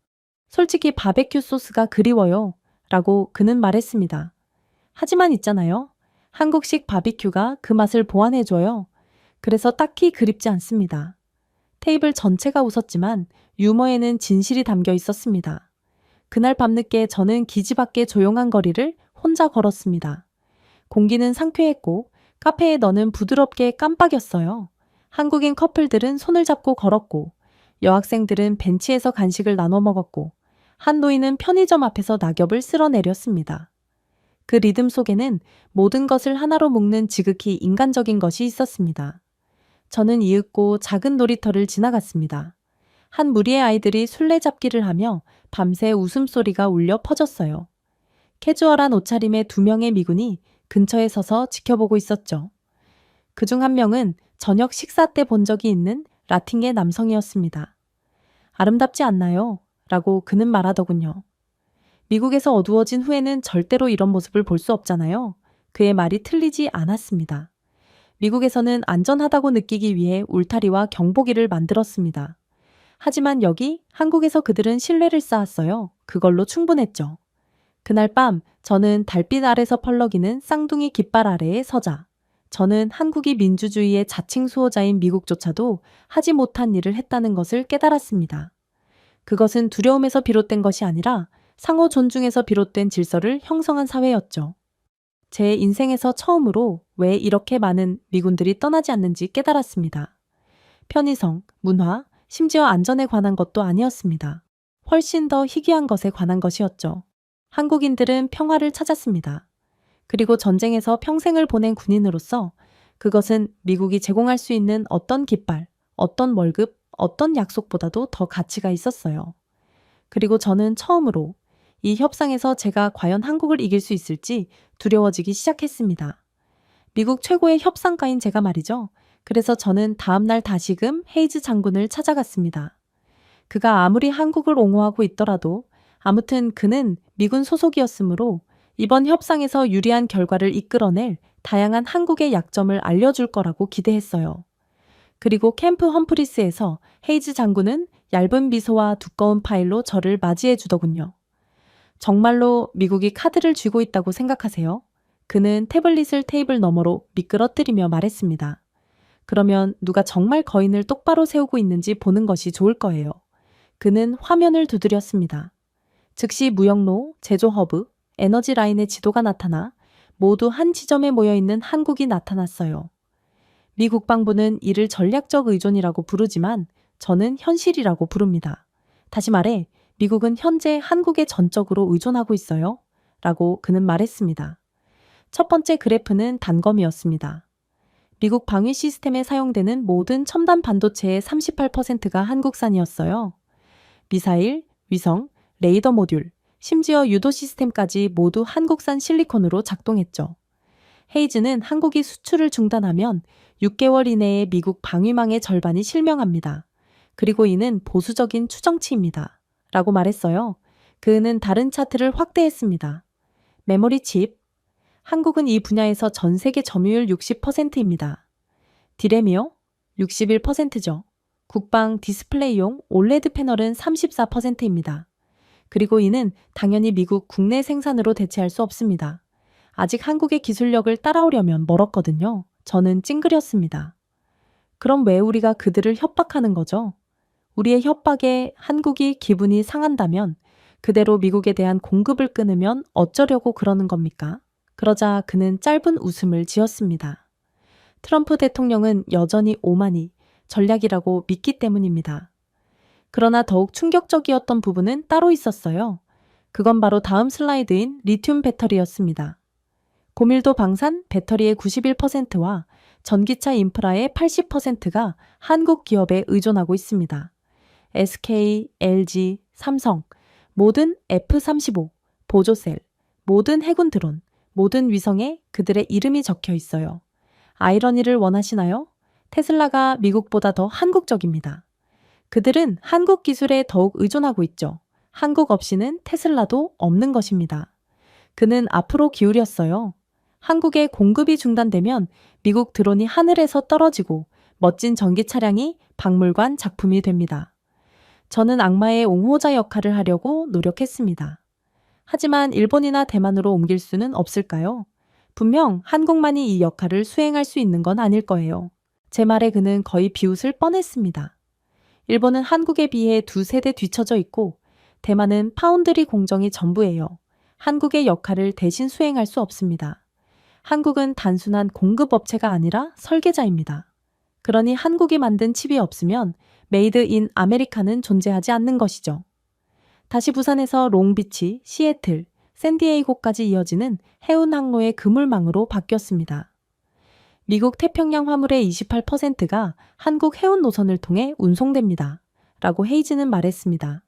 솔직히 바베큐 소스가 그리워요. 라고 그는 말했습니다. 하지만 있잖아요. 한국식 바비큐가 그 맛을 보완해줘요. 그래서 딱히 그립지 않습니다. 테이블 전체가 웃었지만 유머에는 진실이 담겨 있었습니다. 그날 밤늦게 저는 기지밖의 조용한 거리를 혼자 걸었습니다. 공기는 상쾌했고 카페의 너는 부드럽게 깜빡였어요. 한국인 커플들은 손을 잡고 걸었고 여학생들은 벤치에서 간식을 나눠 먹었고 한 노인은 편의점 앞에서 낙엽을 쓸어내렸습니다. 그 리듬 속에는 모든 것을 하나로 묶는 지극히 인간적인 것이 있었습니다. 저는 이윽고 작은 놀이터를 지나갔습니다. 한 무리의 아이들이 술래잡기를 하며 밤새 웃음소리가 울려 퍼졌어요. 캐주얼한 옷차림의 두 명의 미군이 근처에 서서 지켜보고 있었죠. 그중 한 명은 저녁 식사 때 본 적이 있는 라틴계 남성이었습니다. 아름답지 않나요? 라고 그는 말하더군요. 미국에서 어두워진 후에는 절대로 이런 모습을 볼 수 없잖아요. 그의 말이 틀리지 않았습니다. 미국에서는 안전하다고 느끼기 위해 울타리와 경보기를 만들었습니다. 하지만 여기 한국에서 그들은 신뢰를 쌓았어요. 그걸로 충분했죠. 그날 밤 저는 달빛 아래서 펄럭이는 쌍둥이 깃발 아래에 서자 저는 한국이 민주주의의 자칭 수호자인 미국조차도 하지 못한 일을 했다는 것을 깨달았습니다. 그것은 두려움에서 비롯된 것이 아니라 상호 존중에서 비롯된 질서를 형성한 사회였죠. 제 인생에서 처음으로 왜 이렇게 많은 미군들이 떠나지 않는지 깨달았습니다. 편의성, 문화, 심지어 안전에 관한 것도 아니었습니다. 훨씬 더 희귀한 것에 관한 것이었죠. 한국인들은 평화를 찾았습니다. 그리고 전쟁에서 평생을 보낸 군인으로서 그것은 미국이 제공할 수 있는 어떤 깃발, 어떤 월급, 어떤 약속보다도 더 가치가 있었어요. 그리고 저는 처음으로 이 협상에서 제가 과연 한국을 이길 수 있을지 두려워지기 시작했습니다. 미국 최고의 협상가인 제가 말이죠. 그래서 저는 다음날 다시금 헤이즈 장군을 찾아갔습니다. 그가 아무리 한국을 옹호하고 있더라도 아무튼 그는 미군 소속이었으므로 이번 협상에서 유리한 결과를 이끌어낼 다양한 한국의 약점을 알려줄 거라고 기대했어요. 그리고 캠프 험프리스에서 헤이즈 장군은 얇은 미소와 두꺼운 파일로 저를 맞이해 주더군요. 정말로 미국이 카드를 쥐고 있다고 생각하세요? 그는 태블릿을 테이블 너머로 미끄러뜨리며 말했습니다. 그러면 누가 정말 거인을 똑바로 세우고 있는지 보는 것이 좋을 거예요. 그는 화면을 두드렸습니다. 즉시 무역로, 제조 허브, 에너지 라인의 지도가 나타나 모두 한 지점에 모여있는 한국이 나타났어요. 미 국방부는 이를 전략적 의존이라고 부르지만 저는 현실이라고 부릅니다. 다시 말해 미국은 현재 한국에 전적으로 의존하고 있어요. 라고 그는 말했습니다. 첫 번째 그래프는 단검이었습니다. 미국 방위 시스템에 사용되는 모든 첨단 반도체의 38%가 한국산이었어요. 미사일, 위성, 레이더 모듈, 심지어 유도 시스템까지 모두 한국산 실리콘으로 작동했죠. 헤이즈는 한국이 수출을 중단하면 6개월 이내에 미국 방위망의 절반이 실명합니다. 그리고 이는 보수적인 추정치입니다. 라고 말했어요. 그는 다른 차트를 확대했습니다. 메모리 칩. 한국은 이 분야에서 전 세계 점유율 60%입니다. 디램이요? 61%죠. 국방 디스플레이용 올레드 패널은 34%입니다. 그리고 이는 당연히 미국 국내 생산으로 대체할 수 없습니다. 아직 한국의 기술력을 따라오려면 멀었거든요. 저는 찡그렸습니다. 그럼 왜 우리가 그들을 협박하는 거죠? 우리의 협박에 한국이 기분이 상한다면 그대로 미국에 대한 공급을 끊으면 어쩌려고 그러는 겁니까? 그러자 그는 짧은 웃음을 지었습니다. 트럼프 대통령은 여전히 오만이 전략이라고 믿기 때문입니다. 그러나 더욱 충격적이었던 부분은 따로 있었어요. 그건 바로 다음 슬라이드인 리튬 배터리였습니다. 고밀도 방산 배터리의 91%와 전기차 인프라의 80%가 한국 기업에 의존하고 있습니다. SK, LG, 삼성, 모든 F-35, 보조셀, 모든 해군 드론, 모든 위성에 그들의 이름이 적혀 있어요. 아이러니를 원하시나요? 테슬라가 미국보다 더 한국적입니다. 그들은 한국 기술에 더욱 의존하고 있죠. 한국 없이는 테슬라도 없는 것입니다. 그는 앞으로 기울였어요. 한국의 공급이 중단되면 미국 드론이 하늘에서 떨어지고 멋진 전기 차량이 박물관 작품이 됩니다. 저는 악마의 옹호자 역할을 하려고 노력했습니다. 하지만 일본이나 대만으로 옮길 수는 없을까요? 분명 한국만이 이 역할을 수행할 수 있는 건 아닐 거예요. 제 말에 그는 거의 비웃을 뻔했습니다. 일본은 한국에 비해 2세대 뒤처져 있고 대만은 파운드리 공정이 전부예요. 한국의 역할을 대신 수행할 수 없습니다. 한국은 단순한 공급업체가 아니라 설계자입니다. 그러니 한국이 만든 칩이 없으면 메이드 인 아메리카는 존재하지 않는 것이죠. 다시 부산에서 롱비치, 시애틀, 샌디에이고까지 이어지는 해운 항로의 그물망으로 바뀌었습니다. 미국 태평양 화물의 28%가 한국 해운 노선을 통해 운송됩니다. 라고 헤이즈는 말했습니다.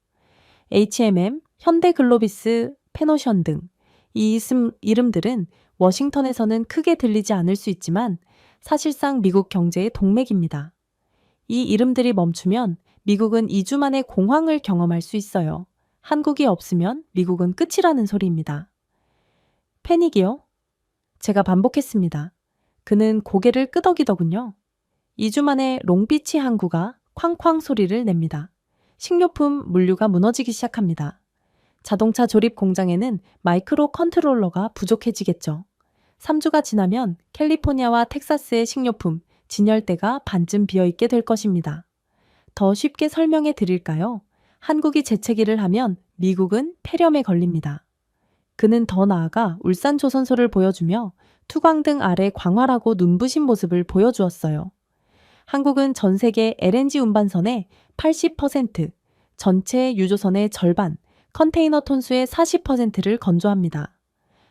H&M, 현대글로비스, 페노션 등 이 이름들은 워싱턴에서는 크게 들리지 않을 수 있지만 사실상 미국 경제의 동맥입니다. 이 이름들이 멈추면 미국은 2주 만에 공황을 경험할 수 있어요. 한국이 없으면 미국은 끝이라는 소리입니다. 패닉이요? 제가 반복했습니다. 그는 고개를 끄덕이더군요. 2주 만에 롱비치 항구가 쾅쾅 소리를 냅니다. 식료품 물류가 무너지기 시작합니다. 자동차 조립 공장에는 마이크로 컨트롤러가 부족해지겠죠. 3주가 지나면 캘리포니아와 텍사스의 식료품, 진열대가 반쯤 비어있게 될 것입니다. 더 쉽게 설명해 드릴까요? 한국이 재채기를 하면 미국은 폐렴에 걸립니다. 그는 더 나아가 울산 조선소를 보여주며 투광등 아래 광활하고 눈부신 모습을 보여주었어요. 한국은 전 세계 LNG 운반선의 80%, 전체 유조선의 절반, 컨테이너 톤수의 40%를 건조합니다.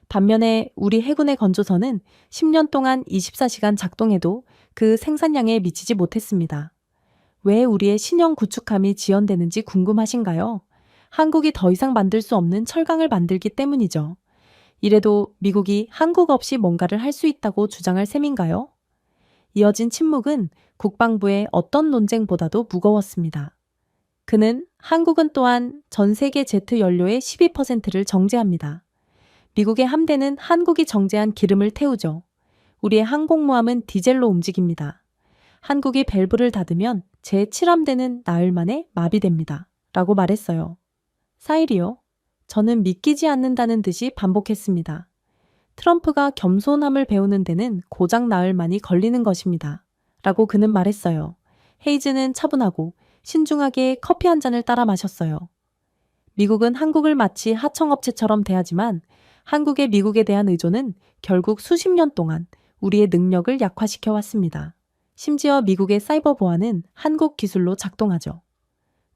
반면에 우리 해군의 건조선은 10년 동안 24시간 작동해도 그 생산량에 미치지 못했습니다. 왜 우리의 신형 구축함이 지연되는지 궁금하신가요? 한국이 더 이상 만들 수 없는 철강을 만들기 때문이죠. 이래도 미국이 한국 없이 뭔가를 할 수 있다고 주장할 셈인가요? 이어진 침묵은 국방부의 어떤 논쟁보다도 무거웠습니다. 그는 한국은 또한 전 세계 제트 연료의 12%를 정제합니다. 미국의 함대는 한국이 정제한 기름을 태우죠. 우리의 항공모함은 디젤로 움직입니다. 한국이 밸브를 닫으면 제7함대는 나흘 만에 마비됩니다. 라고 말했어요. 사일이요. 저는 믿기지 않는다는 듯이 반복했습니다. 트럼프가 겸손함을 배우는 데는 고작 나흘 만이 걸리는 것입니다. 라고 그는 말했어요. 헤이즈는 차분하고 신중하게 커피 한 잔을 따라 마셨어요. 미국은 한국을 마치 하청업체처럼 대하지만 한국의 미국에 대한 의존은 결국 수십 년 동안 우리의 능력을 약화시켜 왔습니다. 심지어 미국의 사이버 보안은 한국 기술로 작동하죠.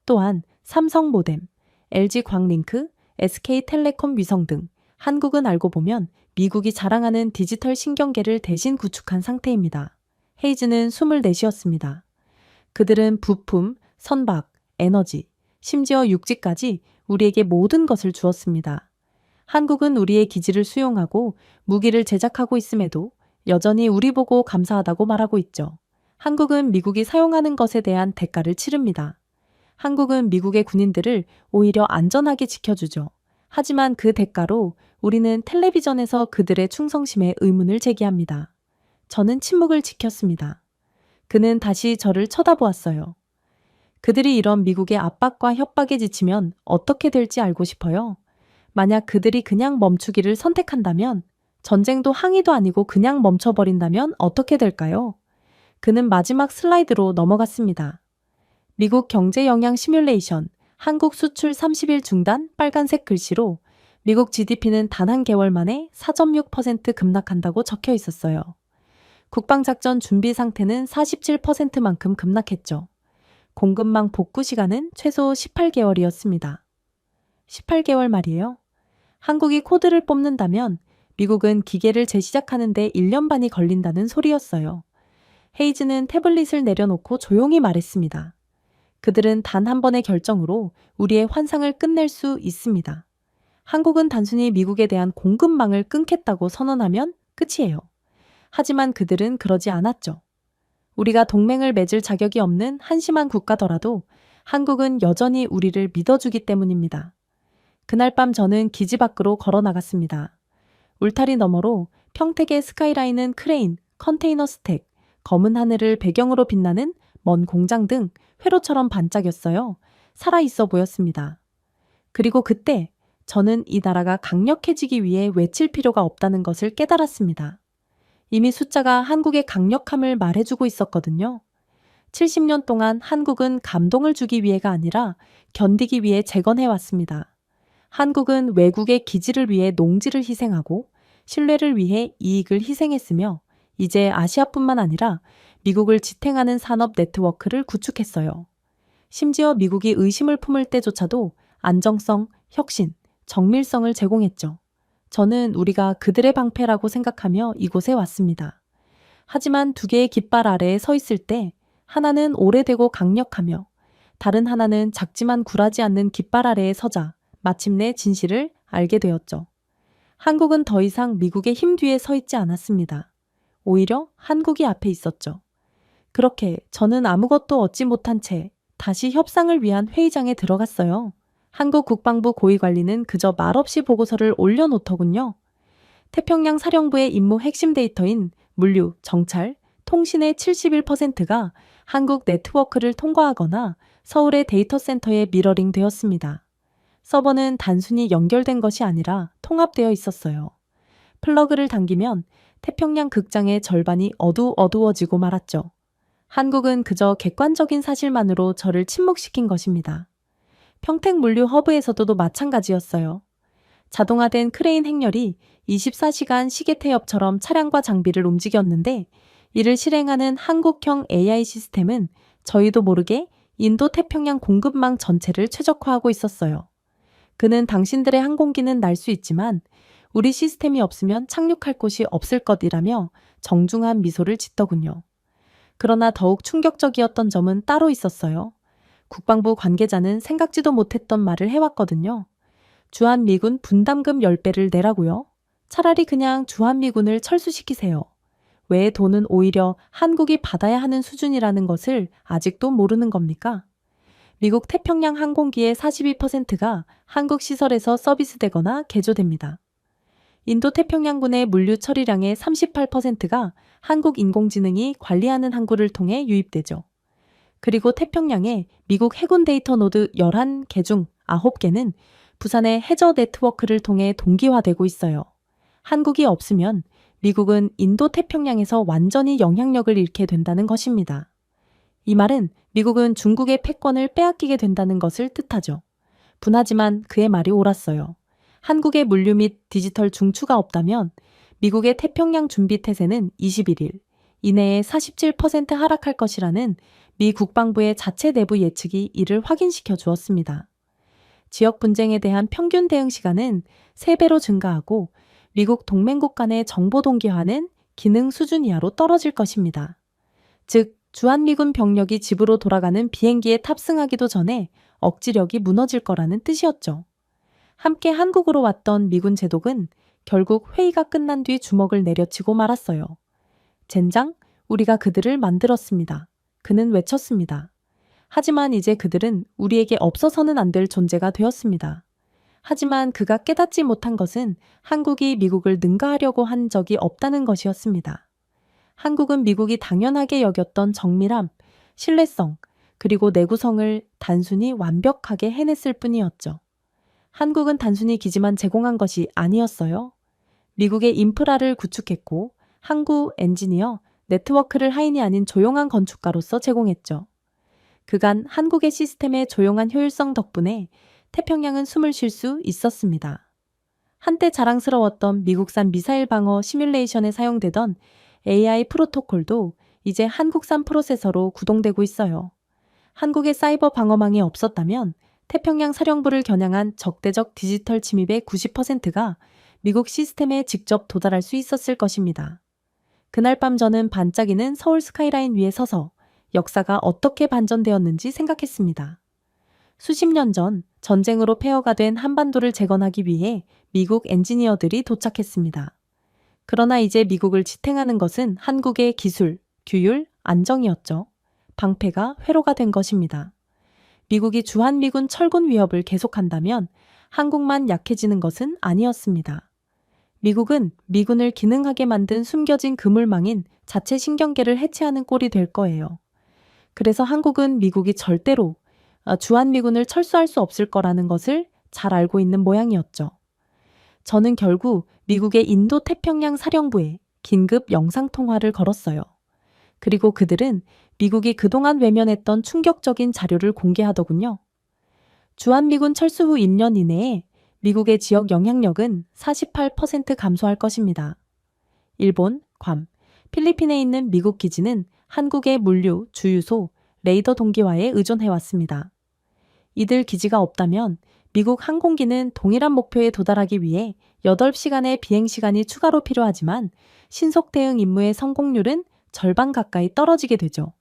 또한 삼성 모뎀, LG 광링크, SK텔레콤 위성 등 한국은 알고 보면 미국이 자랑하는 디지털 신경계를 대신 구축한 상태입니다. 헤이즈는 24이었습니다. 그들은 부품, 선박, 에너지, 심지어 육지까지 우리에게 모든 것을 주었습니다. 한국은 우리의 기지를 수용하고 무기를 제작하고 있음에도 여전히 우리 보고 감사하다고 말하고 있죠. 한국은 미국이 사용하는 것에 대한 대가를 치릅니다. 한국은 미국의 군인들을 오히려 안전하게 지켜주죠. 하지만 그 대가로 우리는 텔레비전에서 그들의 충성심에 의문을 제기합니다. 저는 침묵을 지켰습니다. 그는 다시 저를 쳐다보았어요. 그들이 이런 미국의 압박과 협박에 지치면 어떻게 될지 알고 싶어요. 만약 그들이 그냥 멈추기를 선택한다면, 전쟁도 항의도 아니고 그냥 멈춰버린다면 어떻게 될까요? 그는 마지막 슬라이드로 넘어갔습니다. 미국 경제 영향 시뮬레이션, 한국 수출 30일 중단 빨간색 글씨로 미국 GDP는 단 한 개월 만에 4.6% 급락한다고 적혀 있었어요. 국방작전 준비 상태는 47%만큼 급락했죠. 공급망 복구 시간은 최소 18개월이었습니다. 18개월 말이에요. 한국이 코드를 뽑는다면 미국은 기계를 재시작하는데 1년 반이 걸린다는 소리였어요. 헤이즈는 태블릿을 내려놓고 조용히 말했습니다. 그들은 단 한 번의 결정으로 우리의 환상을 끝낼 수 있습니다. 한국은 단순히 미국에 대한 공급망을 끊겠다고 선언하면 끝이에요. 하지만 그들은 그러지 않았죠. 우리가 동맹을 맺을 자격이 없는 한심한 국가더라도 한국은 여전히 우리를 믿어주기 때문입니다. 그날 밤 저는 기지 밖으로 걸어 나갔습니다. 울타리 너머로 평택의 스카이라인은 크레인, 컨테이너 스택, 검은 하늘을 배경으로 빛나는 먼 공장 등 회로처럼 반짝였어요. 살아있어 보였습니다. 그리고 그때 저는 이 나라가 강력해지기 위해 외칠 필요가 없다는 것을 깨달았습니다. 이미 숫자가 한국의 강력함을 말해주고 있었거든요. 70년 동안 한국은 감동을 주기 위해가 아니라 견디기 위해 재건해왔습니다. 한국은 외국의 기지를 위해 농지를 희생하고 신뢰를 위해 이익을 희생했으며 이제 아시아뿐만 아니라 미국을 지탱하는 산업 네트워크를 구축했어요. 심지어 미국이 의심을 품을 때조차도 안정성, 혁신, 정밀성을 제공했죠. 저는 우리가 그들의 방패라고 생각하며 이곳에 왔습니다. 하지만 두 개의 깃발 아래에 서 있을 때 하나는 오래되고 강력하며 다른 하나는 작지만 굴하지 않는 깃발 아래에 서자 마침내 진실을 알게 되었죠. 한국은 더 이상 미국의 힘 뒤에 서 있지 않았습니다. 오히려 한국이 앞에 있었죠. 그렇게 저는 아무것도 얻지 못한 채 다시 협상을 위한 회의장에 들어갔어요. 한국 국방부 고위관리는 그저 말없이 보고서를 올려놓더군요. 태평양 사령부의 임무 핵심 데이터인 물류, 정찰, 통신의 71%가 한국 네트워크를 통과하거나 서울의 데이터 센터에 미러링 되었습니다. 서버는 단순히 연결된 것이 아니라 통합되어 있었어요. 플러그를 당기면 태평양 극장의 절반이 어두워지고 말았죠. 한국은 그저 객관적인 사실만으로 저를 침묵시킨 것입니다. 평택 물류 허브에서도 마찬가지였어요. 자동화된 크레인 행렬이 24시간 시계 태엽처럼 차량과 장비를 움직였는데 이를 실행하는 한국형 AI 시스템은 저희도 모르게 인도 태평양 공급망 전체를 최적화하고 있었어요. 그는 당신들의 항공기는 날 수 있지만 우리 시스템이 없으면 착륙할 곳이 없을 것이라며 정중한 미소를 짓더군요. 그러나 더욱 충격적이었던 점은 따로 있었어요. 국방부 관계자는 생각지도 못했던 말을 해왔거든요. 주한미군 분담금 10배를 내라고요? 차라리 그냥 주한미군을 철수시키세요. 왜 돈은 오히려 한국이 받아야 하는 수준이라는 것을 아직도 모르는 겁니까? 미국 태평양 항공기의 42%가 한국 시설에서 서비스되거나 개조됩니다. 인도 태평양군의 물류 처리량의 38%가 한국 인공지능이 관리하는 항구를 통해 유입되죠. 그리고 태평양에 미국 해군 데이터 노드 11개 중 9개는 부산의 해저 네트워크를 통해 동기화되고 있어요. 한국이 없으면 미국은 인도 태평양에서 완전히 영향력을 잃게 된다는 것입니다. 이 말은 미국은 중국의 패권을 빼앗기게 된다는 것을 뜻하죠. 분하지만 그의 말이 옳았어요. 한국의 물류 및 디지털 중추가 없다면 미국의 태평양 준비 태세는 21일 이내에 47% 하락할 것이라는 미 국방부의 자체 내부 예측이 이를 확인시켜 주었습니다. 지역 분쟁에 대한 평균 대응 시간은 3배로 증가하고 미국 동맹국 간의 정보 동기화는 기능 수준 이하로 떨어질 것입니다. 즉, 주한미군 병력이 집으로 돌아가는 비행기에 탑승하기도 전에 억지력이 무너질 거라는 뜻이었죠. 함께 한국으로 왔던 미군 제독은 결국 회의가 끝난 뒤 주먹을 내려치고 말았어요. 젠장, 우리가 그들을 만들었습니다. 그는 외쳤습니다. 하지만 이제 그들은 우리에게 없어서는 안 될 존재가 되었습니다. 하지만 그가 깨닫지 못한 것은 한국이 미국을 능가하려고 한 적이 없다는 것이었습니다. 한국은 미국이 당연하게 여겼던 정밀함, 신뢰성, 그리고 내구성을 단순히 완벽하게 해냈을 뿐이었죠. 한국은 단순히 기지만 제공한 것이 아니었어요. 미국의 인프라를 구축했고 항구 엔지니어, 네트워크를 하인이 아닌 조용한 건축가로서 제공했죠. 그간 한국의 시스템의 조용한 효율성 덕분에 태평양은 숨을 쉴 수 있었습니다. 한때 자랑스러웠던 미국산 미사일 방어 시뮬레이션에 사용되던 AI 프로토콜도 이제 한국산 프로세서로 구동되고 있어요. 한국의 사이버 방어망이 없었다면 태평양 사령부를 겨냥한 적대적 디지털 침입의 90%가 미국 시스템에 직접 도달할 수 있었을 것입니다. 그날 밤 저는 반짝이는 서울 스카이라인 위에 서서 역사가 어떻게 반전되었는지 생각했습니다. 수십 년 전 전쟁으로 폐허가 된 한반도를 재건하기 위해 미국 엔지니어들이 도착했습니다. 그러나 이제 미국을 지탱하는 것은 한국의 기술, 규율, 안정이었죠. 방패가 회로가 된 것입니다. 미국이 주한미군 철군 위협을 계속한다면 한국만 약해지는 것은 아니었습니다. 미국은 미군을 기능하게 만든 숨겨진 그물망인 자체 신경계를 해체하는 꼴이 될 거예요. 그래서 한국은 미국이 절대로 주한미군을 철수할 수 없을 거라는 것을 잘 알고 있는 모양이었죠. 저는 결국 미국의 인도 태평양 사령부에 긴급 영상통화를 걸었어요. 그리고 그들은 미국이 그동안 외면했던 충격적인 자료를 공개하더군요. 주한미군 철수 후 1년 이내에 미국의 지역 영향력은 48% 감소할 것입니다. 일본, 괌, 필리핀에 있는 미국 기지는 한국의 물류, 주유소, 레이더 동기화에 의존해왔습니다. 이들 기지가 없다면 미국 항공기는 동일한 목표에 도달하기 위해 8시간의 비행시간이 추가로 필요하지만 신속 대응 임무의 성공률은 절반 가까이 떨어지게 되죠.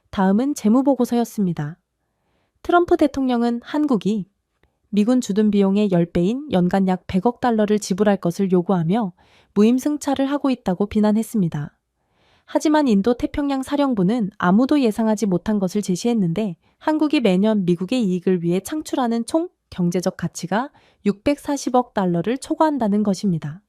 다음은 재무보고서였습니다. 트럼프 대통령은 한국이 미군 주둔 비용의 10배인 연간 약 100억 달러를 지불할 것을 요구하며 무임승차를 하고 있다고 비난했습니다. 하지만 인도 태평양 사령부는 아무도 예상하지 못한 것을 제시했는데 한국이 매년 미국의 이익을 위해 창출하는 총 경제적 가치가 640억 달러를 초과한다는 것입니다.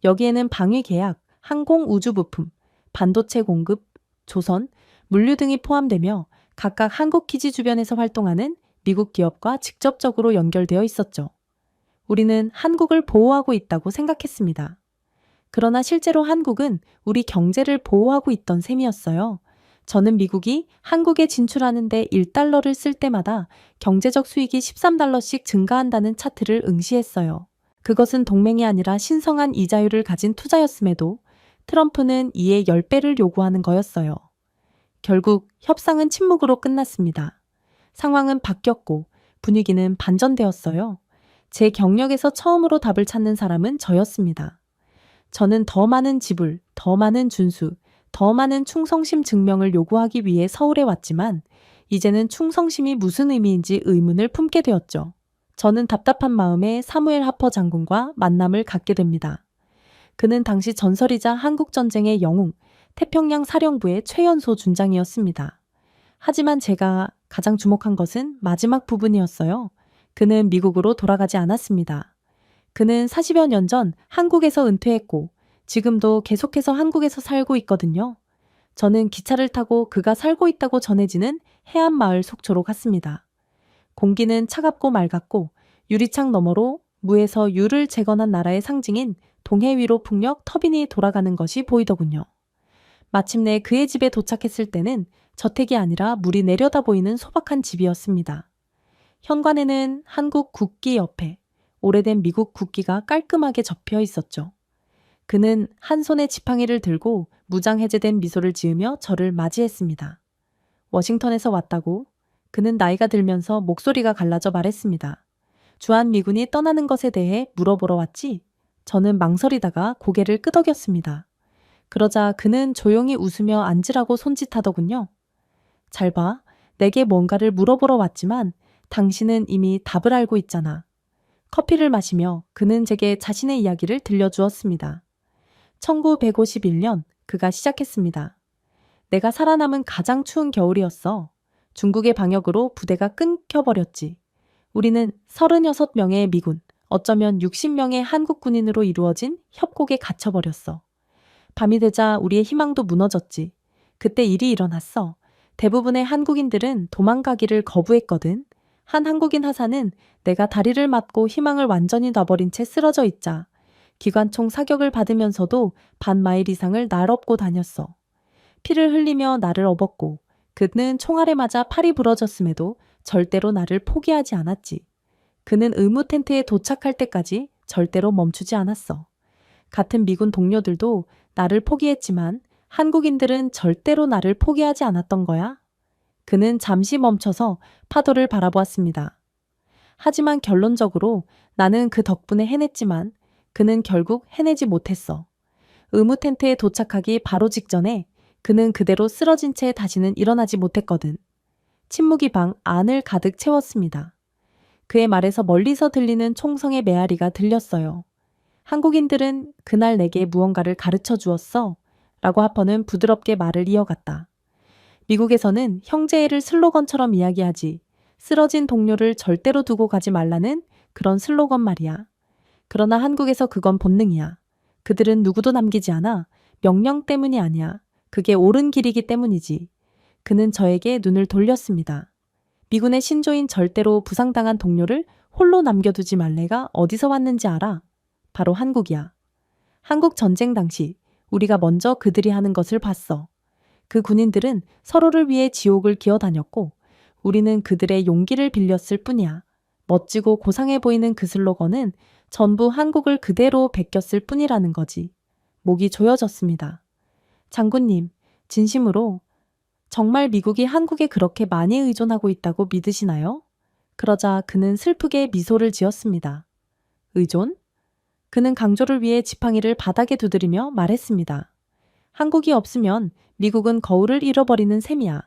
여기에는 방위 계약, 항공 우주 부품, 반도체 공급, 조선, 물류 등이 포함되며 각각 한국 기지 주변에서 활동하는 미국 기업과 직접적으로 연결되어 있었죠. 우리는 한국을 보호하고 있다고 생각했습니다. 그러나 실제로 한국은 우리 경제를 보호하고 있던 셈이었어요. 저는 미국이 한국에 진출하는 데 1달러를 쓸 때마다 경제적 수익이 13달러씩 증가한다는 차트를 응시했어요. 그것은 동맹이 아니라 신성한 이자율을 가진 투자였음에도 트럼프는 이에 10배를 요구하는 거였어요. 결국 협상은 침묵으로 끝났습니다. 상황은 바뀌었고 분위기는 반전되었어요. 제 경력에서 처음으로 답을 찾는 사람은 저였습니다. 저는 더 많은 지불, 더 많은 준수, 더 많은 충성심 증명을 요구하기 위해 서울에 왔지만 이제는 충성심이 무슨 의미인지 의문을 품게 되었죠. 저는 답답한 마음에 사무엘 하퍼 장군과 만남을 갖게 됩니다. 그는 당시 전설이자 한국전쟁의 영웅, 태평양 사령부의 최연소 준장이었습니다. 하지만 제가 가장 주목한 것은 마지막 부분이었어요. 그는 미국으로 돌아가지 않았습니다. 그는 40여 년 전 한국에서 은퇴했고 지금도 계속해서 한국에서 살고 있거든요. 저는 기차를 타고 그가 살고 있다고 전해지는 해안마을 속초로 갔습니다. 공기는 차갑고 맑았고 유리창 너머로 무에서 유를 재건한 나라의 상징인 동해 위로 풍력 터빈이 돌아가는 것이 보이더군요. 마침내 그의 집에 도착했을 때는 저택이 아니라 물이 내려다 보이는 소박한 집이었습니다. 현관에는 한국 국기 옆에 오래된 미국 국기가 깔끔하게 접혀 있었죠. 그는 한 손에 지팡이를 들고 무장해제된 미소를 지으며 저를 맞이했습니다. 워싱턴에서 왔다고 그는 나이가 들면서 목소리가 갈라져 말했습니다. 주한미군이 떠나는 것에 대해 물어보러 왔지? 저는 망설이다가 고개를 끄덕였습니다. 그러자 그는 조용히 웃으며 앉으라고 손짓하더군요. 잘 봐. 내게 뭔가를 물어보러 왔지만 당신은 이미 답을 알고 있잖아. 커피를 마시며 그는 제게 자신의 이야기를 들려주었습니다. 1951년 그가 시작했습니다. 내가 살아남은 가장 추운 겨울이었어. 중국의 방역으로 부대가 끊겨버렸지. 우리는 36명의 미군, 어쩌면 60명의 한국 군인으로 이루어진 협곡에 갇혀버렸어. 밤이 되자 우리의 희망도 무너졌지. 그때 일이 일어났어. 대부분의 한국인들은 도망가기를 거부했거든. 한 한국인 하사는 내가 다리를 맞고 희망을 완전히 놔버린 채 쓰러져 있자 기관총 사격을 받으면서도 반마일 이상을 날 업고 다녔어. 피를 흘리며 나를 업었고 그는 총알에 맞아 팔이 부러졌음에도 절대로 나를 포기하지 않았지. 그는 의무 텐트에 도착할 때까지 절대로 멈추지 않았어. 같은 미군 동료들도 나를 포기했지만 한국인들은 절대로 나를 포기하지 않았던 거야. 그는 잠시 멈춰서 파도를 바라보았습니다. 하지만 결론적으로 나는 그 덕분에 해냈지만 그는 결국 해내지 못했어. 의무 텐트에 도착하기 바로 직전에 그는 그대로 쓰러진 채 다시는 일어나지 못했거든. 침묵이 방 안을 가득 채웠습니다. 그의 말에서 멀리서 들리는 총성의 메아리가 들렸어요. 한국인들은 그날 내게 무언가를 가르쳐 주었어. 라고 하퍼는 부드럽게 말을 이어갔다. 미국에서는 형제애를 슬로건처럼 이야기하지. 쓰러진 동료를 절대로 두고 가지 말라는 그런 슬로건 말이야. 그러나 한국에서 그건 본능이야. 그들은 누구도 남기지 않아. 명령 때문이 아니야. 그게 옳은 길이기 때문이지. 그는 저에게 눈을 돌렸습니다. 미군의 신조인 절대로 부상당한 동료를 홀로 남겨두지 말래가 어디서 왔는지 알아? 바로 한국이야. 한국 전쟁 당시 우리가 먼저 그들이 하는 것을 봤어. 그 군인들은 서로를 위해 지옥을 기어다녔고 우리는 그들의 용기를 빌렸을 뿐이야. 멋지고 고상해 보이는 그 슬로건은 전부 한국을 그대로 베꼈을 뿐이라는 거지. 목이 조여졌습니다. 장군님, 진심으로 정말 미국이 한국에 그렇게 많이 의존하고 있다고 믿으시나요? 그러자 그는 슬프게 미소를 지었습니다. 의존? 그는 강조를 위해 지팡이를 바닥에 두드리며 말했습니다. 한국이 없으면 미국은 거울을 잃어버리는 셈이야.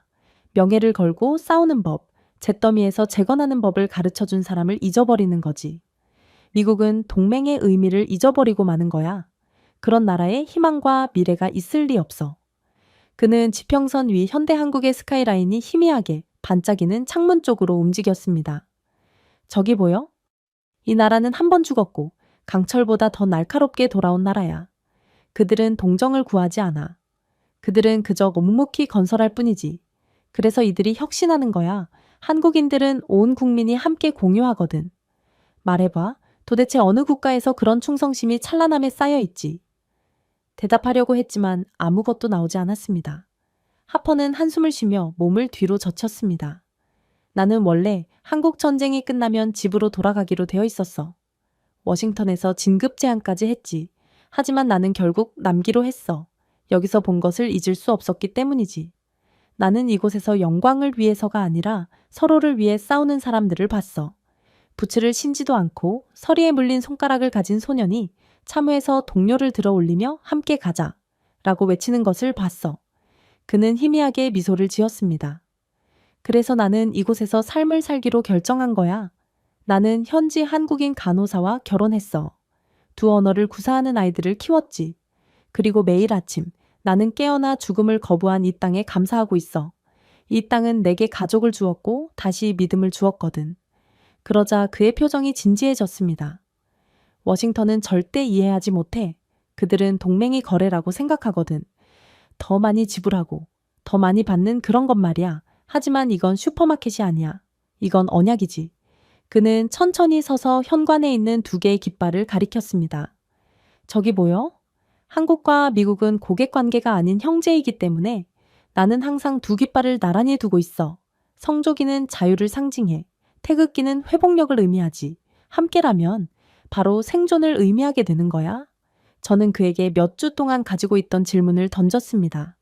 명예를 걸고 싸우는 법, 잿더미에서 재건하는 법을 가르쳐준 사람을 잊어버리는 거지. 미국은 동맹의 의미를 잊어버리고 마는 거야. 그런 나라에 희망과 미래가 있을 리 없어. 그는 지평선 위 현대 한국의 스카이라인이 희미하게 반짝이는 창문 쪽으로 움직였습니다. 저기 보여? 이 나라는 한 번 죽었고 강철보다 더 날카롭게 돌아온 나라야. 그들은 동정을 구하지 않아. 그들은 그저 묵묵히 건설할 뿐이지. 그래서 이들이 혁신하는 거야. 한국인들은 온 국민이 함께 공유하거든. 말해봐. 도대체 어느 국가에서 그런 충성심이 찬란함에 쌓여 있지? 대답하려고 했지만 아무것도 나오지 않았습니다. 하퍼는 한숨을 쉬며 몸을 뒤로 젖혔습니다. 나는 원래 한국 전쟁이 끝나면 집으로 돌아가기로 되어 있었어. 워싱턴에서 진급 제안까지 했지. 하지만 나는 결국 남기로 했어. 여기서 본 것을 잊을 수 없었기 때문이지. 나는 이곳에서 영광을 위해서가 아니라 서로를 위해 싸우는 사람들을 봤어. 부츠를 신지도 않고 서리에 물린 손가락을 가진 소년이 참외에서 동료를 들어 올리며 함께 가자 라고 외치는 것을 봤어. 그는 희미하게 미소를 지었습니다. 그래서 나는 이곳에서 삶을 살기로 결정한 거야. 나는 현지 한국인 간호사와 결혼했어. 두 언어를 구사하는 아이들을 키웠지. 그리고 매일 아침 나는 깨어나 죽음을 거부한 이 땅에 감사하고 있어. 이 땅은 내게 가족을 주었고 다시 믿음을 주었거든. 그러자 그의 표정이 진지해졌습니다. 워싱턴은 절대 이해하지 못해. 그들은 동맹이 거래라고 생각하거든. 더 많이 지불하고 더 많이 받는 그런 것 말이야. 하지만 이건 슈퍼마켓이 아니야. 이건 언약이지. 그는 천천히 서서 현관에 있는 두 개의 깃발을 가리켰습니다. 저기 보여? 한국과 미국은 고객 관계가 아닌 형제이기 때문에 나는 항상 두 깃발을 나란히 두고 있어. 성조기는 자유를 상징해. 태극기는 회복력을 의미하지. 함께라면 바로 생존을 의미하게 되는 거야. 저는 그에게 몇 주 동안 가지고 있던 질문을 던졌습니다.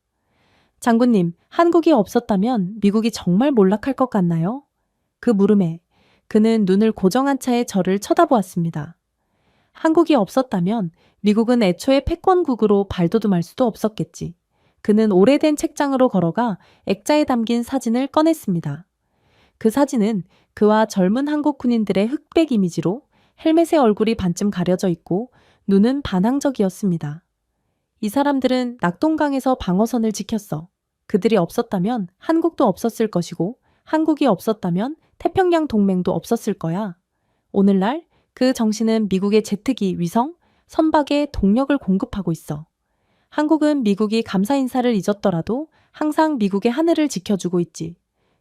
장군님, 한국이 없었다면 미국이 정말 몰락할 것 같나요? 그 물음에 그는 눈을 고정한 채 저를 쳐다보았습니다. 한국이 없었다면 미국은 애초에 패권국으로 발돋움할 수도 없었겠지. 그는 오래된 책장으로 걸어가 액자에 담긴 사진을 꺼냈습니다. 그 사진은 그와 젊은 한국 군인들의 흑백 이미지로 헬멧의 얼굴이 반쯤 가려져 있고 눈은 반항적이었습니다. 이 사람들은 낙동강에서 방어선을 지켰어. 그들이 없었다면 한국도 없었을 것이고 한국이 없었다면 태평양 동맹도 없었을 거야. 오늘날 그 정신은 미국의 제트기, 위성, 선박에 동력을 공급하고 있어. 한국은 미국이 감사 인사를 잊었더라도 항상 미국의 하늘을 지켜주고 있지.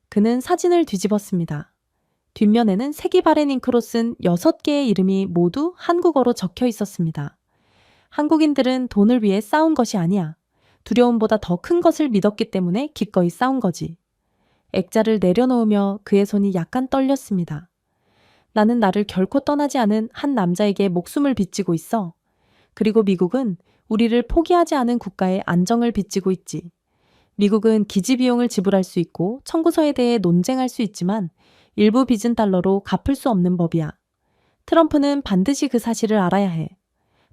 그는 사진을 뒤집었습니다. 뒷면에는 색이 바랜 잉크로 쓴 6개의 이름이 모두 한국어로 적혀 있었습니다. 한국인들은 돈을 위해 싸운 것이 아니야. 두려움보다 더 큰 것을 믿었기 때문에 기꺼이 싸운 거지. 액자를 내려놓으며 그의 손이 약간 떨렸습니다. 나는 나를 결코 떠나지 않은 한 남자에게 목숨을 빚지고 있어. 그리고 미국은 우리를 포기하지 않은 국가의 안정을 빚지고 있지. 미국은 기지비용을 지불할 수 있고 청구서에 대해 논쟁할 수 있지만 일부 빚은 달러로 갚을 수 없는 법이야. 트럼프는 반드시 그 사실을 알아야 해.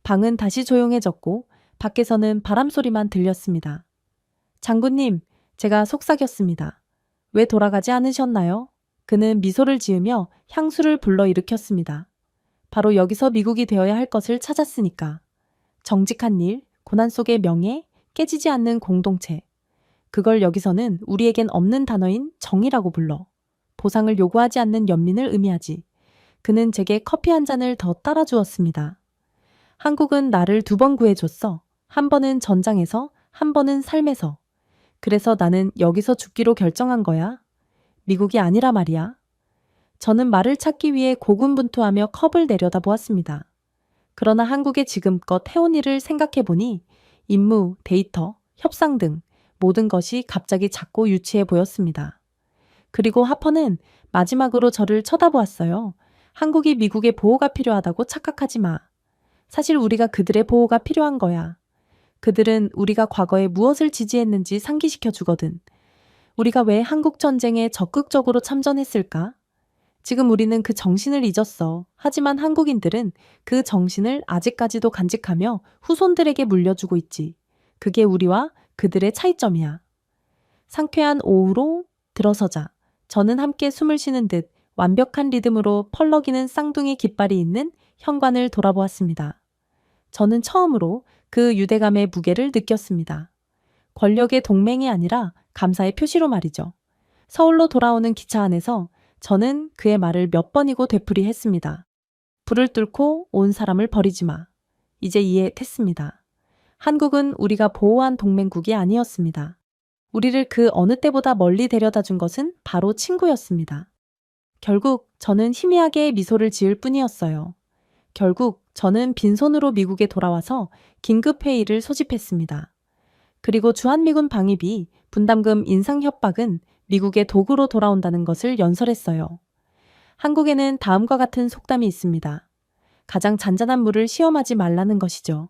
방은 다시 조용해졌고 밖에서는 바람 소리만 들렸습니다. 장군님, 제가 속삭였습니다. 왜 돌아가지 않으셨나요? 그는 미소를 지으며 향수를 불러일으켰습니다. 바로 여기서 미국이 되어야 할 것을 찾았으니까. 정직한 일, 고난 속의 명예, 깨지지 않는 공동체. 그걸 여기서는 우리에겐 없는 단어인 정의라고 불러. 보상을 요구하지 않는 연민을 의미하지. 그는 제게 커피 한 잔을 더 따라주었습니다. 한국은 나를 2번 구해줬어. 한 번은 전장에서, 한 번은 삶에서. 그래서 나는 여기서 죽기로 결정한 거야. 미국이 아니라 말이야. 저는 말을 찾기 위해 고군분투하며 컵을 내려다보았습니다. 그러나 한국의 지금껏 해온 일을 생각해보니 임무, 데이터, 협상 등 모든 것이 갑자기 작고 유치해 보였습니다. 그리고 하퍼는 마지막으로 저를 쳐다보았어요. 한국이 미국의 보호가 필요하다고 착각하지 마. 사실 우리가 그들의 보호가 필요한 거야. 그들은 우리가 과거에 무엇을 지지했는지 상기시켜 주거든. 우리가 왜 한국 전쟁에 적극적으로 참전했을까? 지금 우리는 그 정신을 잊었어. 하지만 한국인들은 그 정신을 아직까지도 간직하며 후손들에게 물려주고 있지. 그게 우리와 그들의 차이점이야. 상쾌한 오후로 들어서자. 저는 함께 숨을 쉬는 듯 완벽한 리듬으로 펄럭이는 쌍둥이 깃발이 있는 현관을 돌아보았습니다. 저는 처음으로 그 유대감의 무게를 느꼈습니다. 권력의 동맹이 아니라 감사의 표시로 말이죠. 서울로 돌아오는 기차 안에서 저는 그의 말을 몇 번이고 되풀이했습니다. 불을 뚫고 온 사람을 버리지 마. 이제 이해했습니다. 한국은 우리가 보호한 동맹국이 아니었습니다. 우리를 그 어느 때보다 멀리 데려다 준 것은 바로 친구였습니다. 결국 저는 희미하게 미소를 지을 뿐이었어요. 결국 저는 빈손으로 미국에 돌아와서 긴급회의를 소집했습니다. 그리고 주한미군 방위비, 분담금 인상 협박은 미국의 도구로 돌아온다는 것을 연설했어요. 한국에는 다음과 같은 속담이 있습니다. 가장 잔잔한 물을 시험하지 말라는 것이죠.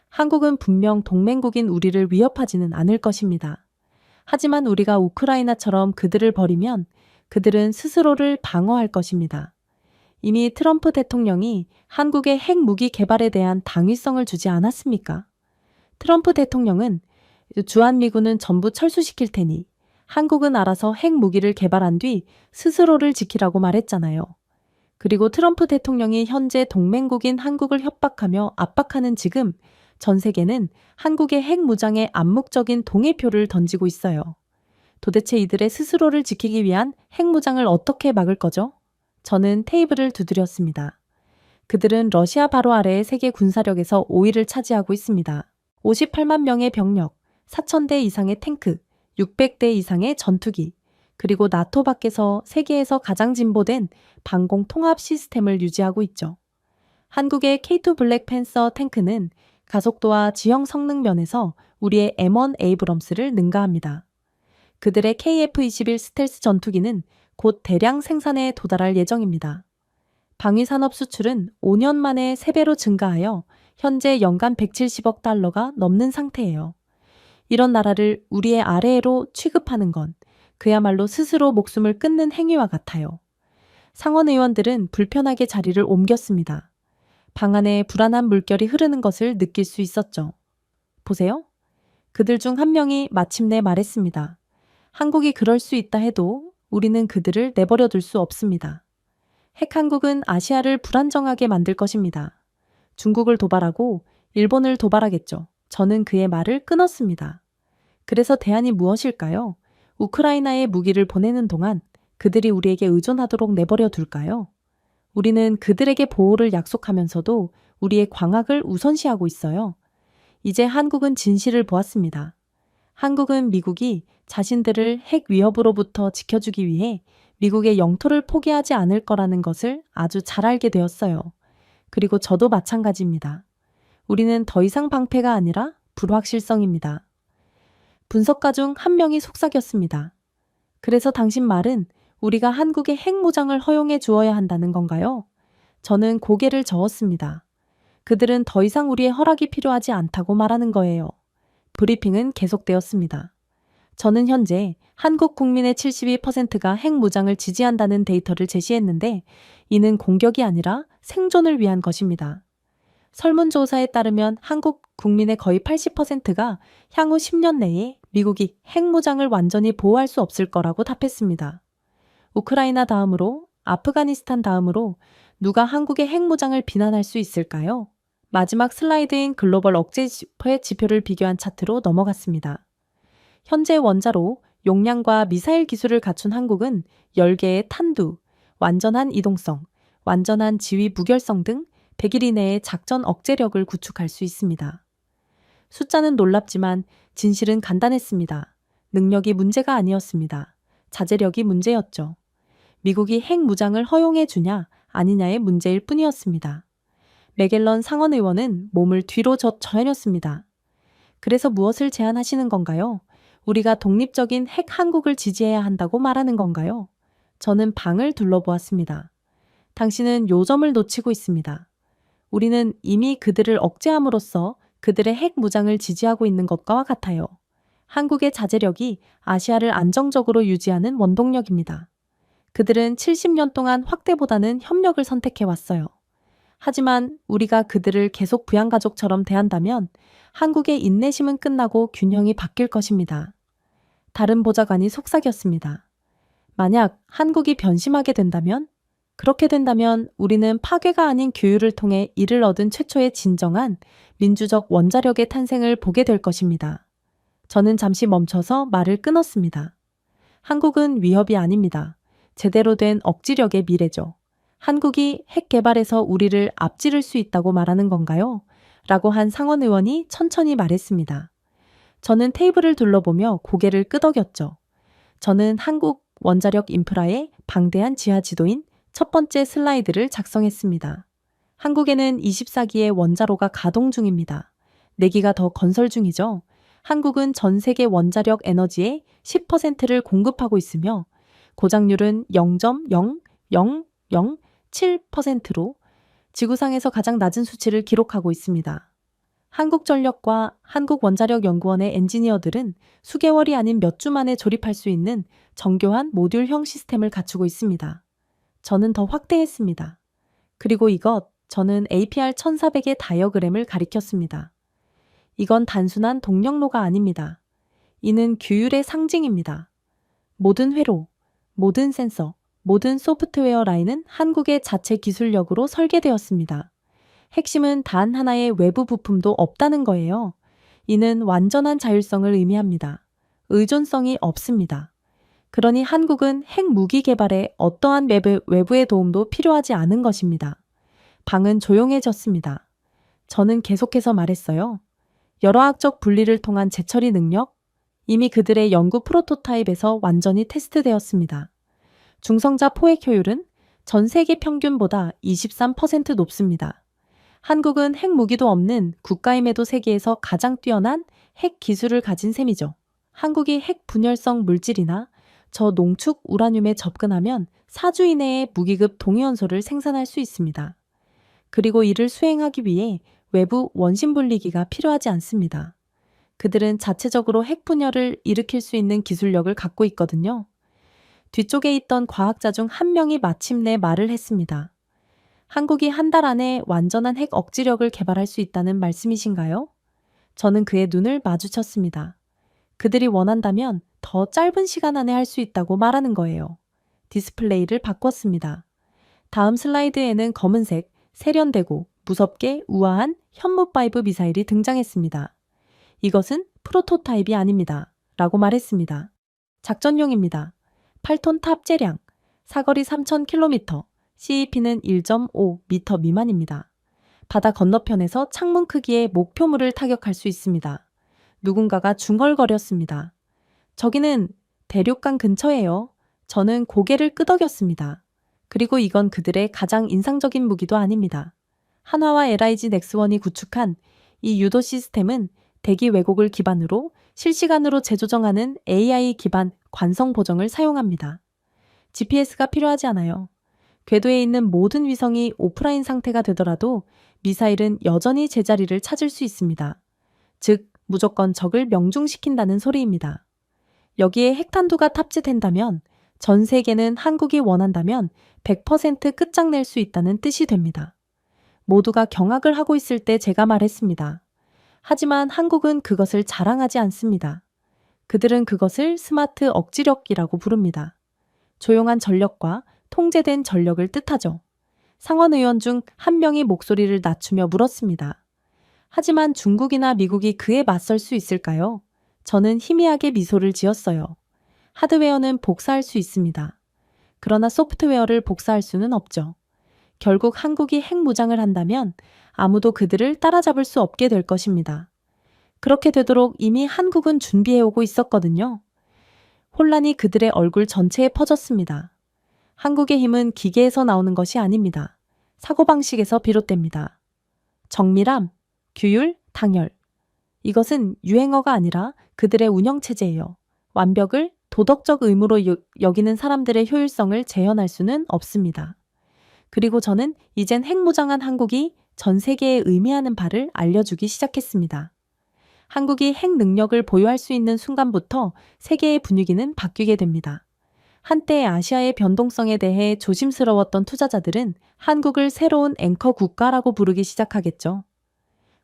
한국은 분명 동맹국인 우리를 위협하지는 않을 것입니다. 하지만 우리가 우크라이나처럼 그들을 버리면 그들은 스스로를 방어할 것입니다. 이미 트럼프 대통령이 한국의 핵무기 개발에 대한 당위성을 주지 않았습니까? 트럼프 대통령은 주한미군은 전부 철수시킬 테니 한국은 알아서 핵무기를 개발한 뒤 스스로를 지키라고 말했잖아요. 그리고 트럼프 대통령이 현재 동맹국인 한국을 협박하며 압박하는 지금 전 세계는 한국의 핵무장에 암묵적인 동의표를 던지고 있어요. 도대체 이들의 스스로를 지키기 위한 핵무장을 어떻게 막을 거죠? 저는 테이블을 두드렸습니다. 그들은 러시아 바로 아래의 세계 군사력에서 5위를 차지하고 있습니다. 58만 명의 병력, 4,000대 이상의 탱크, 600대 이상의 전투기, 그리고 나토 밖에서 세계에서 가장 진보된 방공 통합 시스템을 유지하고 있죠. 한국의 K2 블랙팬서 탱크는 가속도와 지형 성능 면에서 우리의 M1 에이브럼스를 능가합니다. 그들의 KF-21 스텔스 전투기는 곧 대량 생산에 도달할 예정입니다. 방위산업 수출은 5년 만에 3배로 증가하여 현재 연간 170억 달러가 넘는 상태예요. 이런 나라를 우리의 아래로 취급하는 건 그야말로 스스로 목숨을 끊는 행위와 같아요. 상원 의원들은 불편하게 자리를 옮겼습니다. 방 안에 불안한 물결이 흐르는 것을 느낄 수 있었죠. 보세요. 그들 중 한 명이 마침내 말했습니다. 한국이 그럴 수 있다 해도 우리는 그들을 내버려둘 수 없습니다. 핵한국은 아시아를 불안정하게 만들 것입니다. 중국을 도발하고 일본을 도발하겠죠. 저는 그의 말을 끊었습니다. 그래서 대안이 무엇일까요? 우크라이나에 무기를 보내는 동안 그들이 우리에게 의존하도록 내버려 둘까요? 우리는 그들에게 보호를 약속하면서도 우리의 광학을 우선시하고 있어요. 이제 한국은 진실을 보았습니다. 한국은 미국이 자신들을 핵 위협으로부터 지켜주기 위해 미국의 영토를 포기하지 않을 거라는 것을 아주 잘 알게 되었어요. 그리고 저도 마찬가지입니다. 우리는 더 이상 방패가 아니라 불확실성입니다. 분석가 중 한 명이 속삭였습니다. 그래서 당신 말은 우리가 한국의 핵무장을 허용해 주어야 한다는 건가요? 저는 고개를 저었습니다. 그들은 더 이상 우리의 허락이 필요하지 않다고 말하는 거예요. 브리핑은 계속되었습니다. 저는 현재 한국 국민의 72%가 핵무장을 지지한다는 데이터를 제시했는데 이는 공격이 아니라 생존을 위한 것입니다. 설문조사에 따르면 한국 국민의 거의 80%가 향후 10년 내에 미국이 핵무장을 완전히 보호할 수 없을 거라고 답했습니다. 우크라이나 다음으로, 아프가니스탄 다음으로 누가 한국의 핵무장을 비난할 수 있을까요? 마지막 슬라이드인 글로벌 억제 지표를 비교한 차트로 넘어갔습니다. 현재 원자로, 용량과 미사일 기술을 갖춘 한국은 10개의 탄두, 완전한 이동성, 완전한 지휘 무결성 등 100일 이내에 작전 억제력을 구축할 수 있습니다. 숫자는 놀랍지만 진실은 간단했습니다. 능력이 문제가 아니었습니다. 자제력이 문제였죠. 미국이 핵무장을 허용해 주냐 아니냐의 문제일 뿐이었습니다. 맥갤런 상원 의원은 몸을 뒤로 저렸습니다. 그래서 무엇을 제안하시는 건가요? 우리가 독립적인 핵 한국을 지지해야 한다고 말하는 건가요? 저는 방을 둘러보았습니다. 당신은 요점을 놓치고 있습니다. 우리는 이미 그들을 억제함으로써 그들의 핵 무장을 지지하고 있는 것과 같아요. 한국의 자제력이 아시아를 안정적으로 유지하는 원동력입니다. 그들은 70년 동안 확대보다는 협력을 선택해왔어요. 하지만 우리가 그들을 계속 부양가족처럼 대한다면 한국의 인내심은 끝나고 균형이 바뀔 것입니다. 다른 보좌관이 속삭였습니다. 만약 한국이 변심하게 된다면? 그렇게 된다면 우리는 파괴가 아닌 규율을 통해 이를 얻은 최초의 진정한 민주적 원자력의 탄생을 보게 될 것입니다. 저는 잠시 멈춰서 말을 끊었습니다. 한국은 위협이 아닙니다. 제대로 된 억지력의 미래죠. 한국이 핵 개발에서 우리를 앞지를 수 있다고 말하는 건가요? 라고 한 상원 의원이 천천히 말했습니다. 저는 테이블을 둘러보며 고개를 끄덕였죠. 저는 한국 원자력 인프라의 방대한 지하 지도인 첫 번째 슬라이드를 작성했습니다. 한국에는 24기의 원자로가 가동 중입니다. 4기가 더 건설 중이죠. 한국은 전 세계 원자력 에너지의 10%를 공급하고 있으며 고장률은 0.00007%로 지구상에서 가장 낮은 수치를 기록하고 있습니다. 한국전력과 한국원자력연구원의 엔지니어들은 수개월이 아닌 몇 주 만에 조립할 수 있는 정교한 모듈형 시스템을 갖추고 있습니다. 저는 더 확대했습니다. 그리고 저는 APR 1400의 다이어그램을 가리켰습니다. 이건 단순한 동력로가 아닙니다. 이는 규율의 상징입니다. 모든 회로, 모든 센서, 모든 소프트웨어 라인은 한국의 자체 기술력으로 설계되었습니다. 핵심은 단 하나의 외부 부품도 없다는 거예요. 이는 완전한 자율성을 의미합니다. 의존성이 없습니다. 그러니 한국은 핵무기 개발에 어떠한 외부의 도움도 필요하지 않은 것입니다. 방은 조용해졌습니다. 저는 계속해서 말했어요. 열화학적 분리를 통한 재처리 능력, 이미 그들의 연구 프로토타입에서 완전히 테스트되었습니다. 중성자 포획 효율은 전 세계 평균보다 23% 높습니다. 한국은 핵무기도 없는 국가임에도 세계에서 가장 뛰어난 핵 기술을 가진 셈이죠. 한국이 핵 분열성 물질이나 저농축 우라늄에 접근하면 4주 이내에 무기급 동위원소를 생산할 수 있습니다. 그리고 이를 수행하기 위해 외부 원심 분리기가 필요하지 않습니다. 그들은 자체적으로 핵 분열을 일으킬 수 있는 기술력을 갖고 있거든요. 뒤쪽에 있던 과학자 중 한 명이 마침내 말을 했습니다. 한국이 한 달 안에 완전한 핵 억지력을 개발할 수 있다는 말씀이신가요? 저는 그의 눈을 마주쳤습니다. 그들이 원한다면 더 짧은 시간 안에 할 수 있다고 말하는 거예요. 디스플레이를 바꿨습니다. 다음 슬라이드에는 검은색, 세련되고 무섭게 우아한 현무5 미사일이 등장했습니다. 이것은 프로토타입이 아닙니다. 라고 말했습니다. 작전용입니다. 8톤 탑재량, 사거리 3,000km, CEP는 1.5m 미만입니다. 바다 건너편에서 창문 크기의 목표물을 타격할 수 있습니다. 누군가가 중얼거렸습니다. 저기는 대륙강 근처예요. 저는 고개를 끄덕였습니다. 그리고 이건 그들의 가장 인상적인 무기도 아닙니다. 한화와 LIG 넥스원이 구축한 이 유도 시스템은 대기 왜곡을 기반으로 실시간으로 재조정하는 AI 기반 관성 보정을 사용합니다. GPS가 필요하지 않아요. 궤도에 있는 모든 위성이 오프라인 상태가 되더라도 미사일은 여전히 제자리를 찾을 수 있습니다. 즉, 무조건 적을 명중시킨다는 소리입니다. 여기에 핵탄두가 탑재된다면 전 세계는 한국이 원한다면 100% 끝장낼 수 있다는 뜻이 됩니다. 모두가 경악을 하고 있을 때 제가 말했습니다. 하지만 한국은 그것을 자랑하지 않습니다. 그들은 그것을 스마트 억지력이라고 부릅니다. 조용한 전력과 통제된 전력을 뜻하죠. 상원 의원 중 한 명이 목소리를 낮추며 물었습니다. 하지만 중국이나 미국이 그에 맞설 수 있을까요? 저는 희미하게 미소를 지었어요. 하드웨어는 복사할 수 있습니다. 그러나 소프트웨어를 복사할 수는 없죠. 결국 한국이 핵무장을 한다면 아무도 그들을 따라잡을 수 없게 될 것입니다. 그렇게 되도록 이미 한국은 준비해오고 있었거든요. 혼란이 그들의 얼굴 전체에 퍼졌습니다. 한국의 힘은 기계에서 나오는 것이 아닙니다. 사고방식에서 비롯됩니다. 정밀함, 규율, 당열. 이것은 유행어가 아니라 그들의 운영체제예요. 완벽을 도덕적 의무로 여기는 사람들의 효율성을 재현할 수는 없습니다. 그리고 저는 이젠 핵무장한 한국이 전 세계에 의미하는 바를 알려주기 시작했습니다. 한국이 핵 능력을 보유할 수 있는 순간부터 세계의 분위기는 바뀌게 됩니다. 한때 아시아의 변동성에 대해 조심스러웠던 투자자들은 한국을 새로운 앵커 국가라고 부르기 시작하겠죠.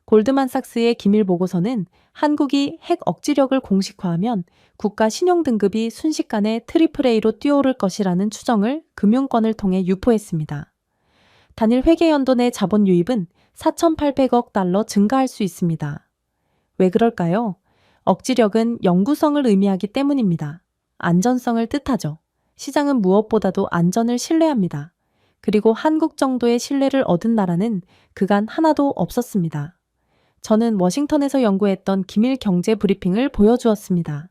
골드만삭스의 기밀 보고서는 한국이 핵 억지력을 공식화하면 국가 신용 등급이 순식간에 트리플 A로 뛰어오를 것이라는 추정을 금융권을 통해 유포했습니다. 단일 회계 연도 내 자본 유입은 4,800억 달러 증가할 수 있습니다. 왜 그럴까요? 억지력은 영구성을 의미하기 때문입니다. 안전성을 뜻하죠. 시장은 무엇보다도 안전을 신뢰합니다. 그리고 한국 정도의 신뢰를 얻은 나라는 그간 하나도 없었습니다. 저는 워싱턴에서 연구했던 기밀 경제 브리핑을 보여주었습니다.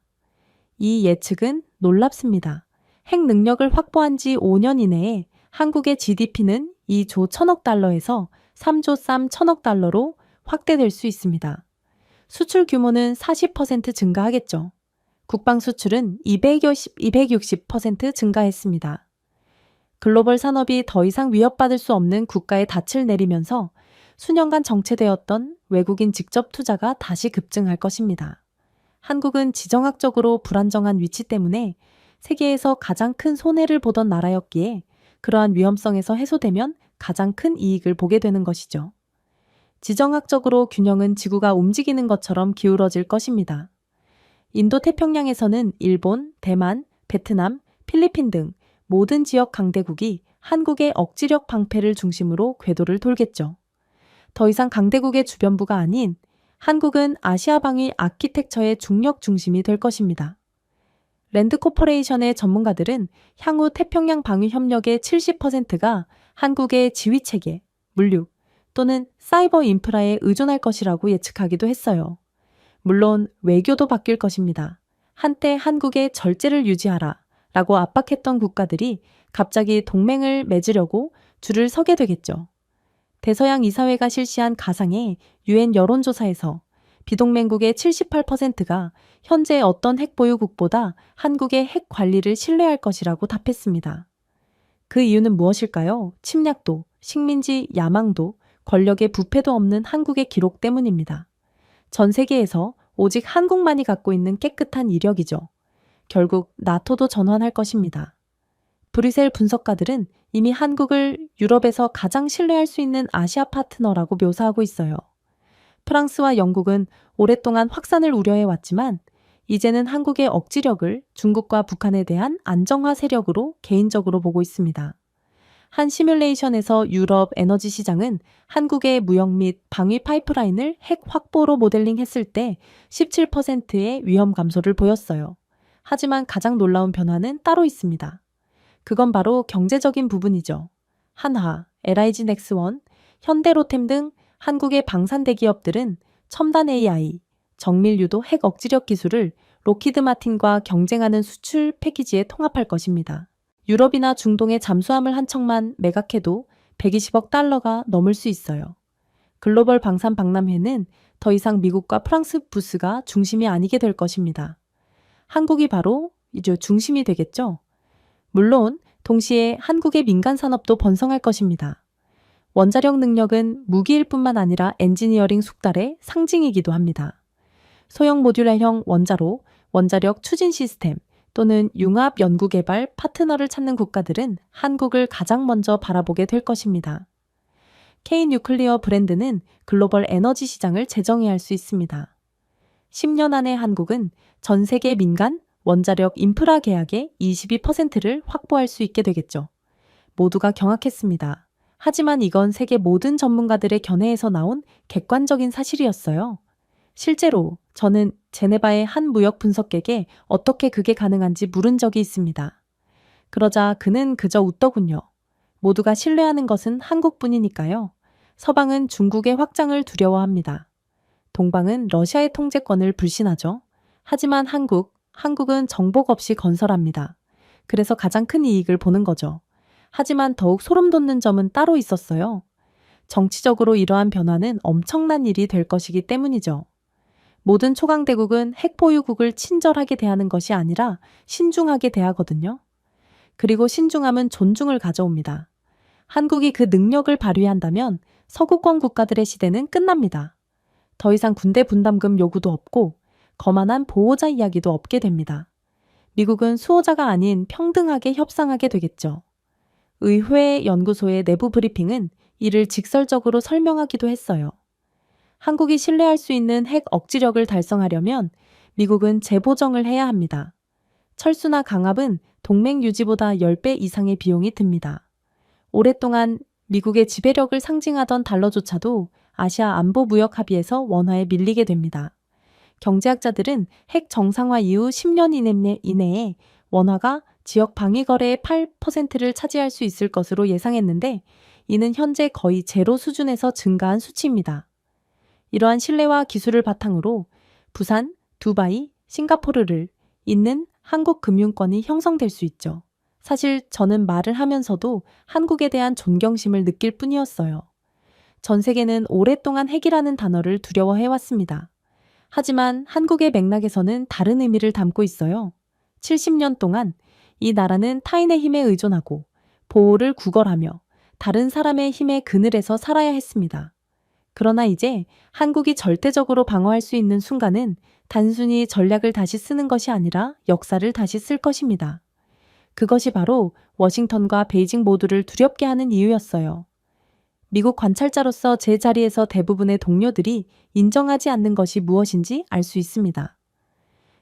이 예측은 놀랍습니다. 핵 능력을 확보한 지 5년 이내에 한국의 GDP는 2조 1천억 달러에서 3조 3천억 달러로 확대될 수 있습니다. 수출 규모는 40% 증가하겠죠. 국방 수출은 260% 증가했습니다. 글로벌 산업이 더 이상 위협받을 수 없는 국가의 닻을 내리면서 수년간 정체되었던 외국인 직접 투자가 다시 급증할 것입니다. 한국은 지정학적으로 불안정한 위치 때문에 세계에서 가장 큰 손해를 보던 나라였기에 그러한 위험성에서 해소되면 가장 큰 이익을 보게 되는 것이죠. 지정학적으로 균형은 지구가 움직이는 것처럼 기울어질 것입니다. 인도 태평양에서는 일본, 대만, 베트남, 필리핀 등 모든 지역 강대국이 한국의 억지력 방패를 중심으로 궤도를 돌겠죠. 더 이상 강대국의 주변부가 아닌 한국은 아시아 방위 아키텍처의 중력 중심이 될 것입니다. 랜드 코퍼레이션의 전문가들은 향후 태평양 방위 협력의 70%가 한국의 지휘체계, 물류 또는 사이버 인프라에 의존할 것이라고 예측하기도 했어요. 물론 외교도 바뀔 것입니다. 한때 한국의 절제를 유지하라 라고 압박했던 국가들이 갑자기 동맹을 맺으려고 줄을 서게 되겠죠. 대서양 이사회가 실시한 가상의 UN 여론조사에서 비동맹국의 78%가 현재 어떤 핵 보유국보다 한국의 핵 관리를 신뢰할 것이라고 답했습니다. 그 이유는 무엇일까요? 침략도, 식민지, 야망도, 권력의 부패도 없는 한국의 기록 때문입니다. 전 세계에서 오직 한국만이 갖고 있는 깨끗한 이력이죠. 결국 나토도 전환할 것입니다. 브뤼셀 분석가들은 이미 한국을 유럽에서 가장 신뢰할 수 있는 아시아 파트너라고 묘사하고 있어요. 프랑스와 영국은 오랫동안 확산을 우려해왔지만 이제는 한국의 억지력을 중국과 북한에 대한 안정화 세력으로 개인적으로 보고 있습니다. 한 시뮬레이션에서 유럽 에너지 시장은 한국의 무역 및 방위 파이프라인을 핵 확보로 모델링했을 때 17%의 위험 감소를 보였어요. 하지만 가장 놀라운 변화는 따로 있습니다. 그건 바로 경제적인 부분이죠. 한화, LIG 넥스원, 현대로템 등 한국의 방산 대기업들은 첨단 AI, 정밀 유도 핵 억지력 기술을 록히드 마틴과 경쟁하는 수출 패키지에 통합할 것입니다. 유럽이나 중동의 잠수함을 한 척만 매각해도 120억 달러가 넘을 수 있어요. 글로벌 방산 박람회는 더 이상 미국과 프랑스 부스가 중심이 아니게 될 것입니다. 한국이 바로 이제 중심이 되겠죠. 물론 동시에 한국의 민간 산업도 번성할 것입니다. 원자력 능력은 무기일 뿐만 아니라 엔지니어링 숙달의 상징이기도 합니다. 소형 모듈화형 원자로, 원자력 추진 시스템 또는 융합 연구개발 파트너를 찾는 국가들은 한국을 가장 먼저 바라보게 될 것입니다. K-뉴클리어 브랜드는 글로벌 에너지 시장을 재정의할 수 있습니다. 10년 안에 한국은 전 세계 민간 원자력 인프라 계약의 22%를 확보할 수 있게 되겠죠. 모두가 경악했습니다. 하지만 이건 세계 모든 전문가들의 견해에서 나온 객관적인 사실이었어요. 실제로 저는 제네바의 한 무역 분석객에 어떻게 그게 가능한지 물은 적이 있습니다. 그러자 그는 그저 웃더군요. 모두가 신뢰하는 것은 한국뿐이니까요. 서방은 중국의 확장을 두려워합니다. 동방은 러시아의 통제권을 불신하죠. 하지만 한국은 정복 없이 건설합니다. 그래서 가장 큰 이익을 보는 거죠. 하지만 더욱 소름 돋는 점은 따로 있었어요. 정치적으로 이러한 변화는 엄청난 일이 될 것이기 때문이죠. 모든 초강대국은 핵 보유국을 친절하게 대하는 것이 아니라 신중하게 대하거든요. 그리고 신중함은 존중을 가져옵니다. 한국이 그 능력을 발휘한다면 서구권 국가들의 시대는 끝납니다. 더 이상 군대 분담금 요구도 없고 거만한 보호자 이야기도 없게 됩니다. 미국은 수호자가 아닌 평등하게 협상하게 되겠죠. 의회 연구소의 내부 브리핑은 이를 직설적으로 설명하기도 했어요. 한국이 신뢰할 수 있는 핵 억지력을 달성하려면 미국은 재보정을 해야 합니다. 철수나 강압은 동맹 유지보다 10배 이상의 비용이 듭니다. 오랫동안 미국의 지배력을 상징하던 달러조차도 아시아 안보 무역 합의에서 원화에 밀리게 됩니다. 경제학자들은 핵 정상화 이후 10년 이내에 원화가 지역 방위 거래의 8%를 차지할 수 있을 것으로 예상했는데 이는 현재 거의 제로 수준에서 증가한 수치입니다. 이러한 신뢰와 기술을 바탕으로 부산, 두바이, 싱가포르를 잇는 한국 금융권이 형성될 수 있죠. 사실 저는 말을 하면서도 한국에 대한 존경심을 느낄 뿐이었어요. 전 세계는 오랫동안 핵이라는 단어를 두려워해왔습니다. 하지만 한국의 맥락에서는 다른 의미를 담고 있어요. 70년 동안 이 나라는 타인의 힘에 의존하고 보호를 구걸하며 다른 사람의 힘의 그늘에서 살아야 했습니다. 그러나 이제 한국이 절대적으로 방어할 수 있는 순간은 단순히 전략을 다시 쓰는 것이 아니라 역사를 다시 쓸 것입니다. 그것이 바로 워싱턴과 베이징 모두를 두렵게 하는 이유였어요. 미국 관찰자로서 제 자리에서 대부분의 동료들이 인정하지 않는 것이 무엇인지 알 수 있습니다.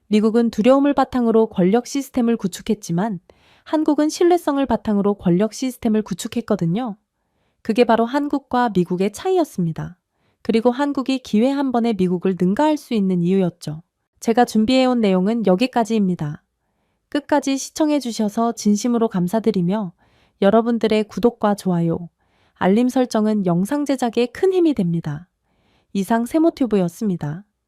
미국은 두려움을 바탕으로 권력 시스템을 구축했지만 한국은 신뢰성을 바탕으로 권력 시스템을 구축했거든요. 그게 바로 한국과 미국의 차이였습니다. 그리고 한국이 기회 한 번에 미국을 능가할 수 있는 이유였죠. 제가 준비해온 내용은 여기까지입니다. 끝까지 시청해주셔서 진심으로 감사드리며 여러분들의 구독과 좋아요, 알림 설정은 영상 제작에 큰 힘이 됩니다. 이상 세모튜브였습니다.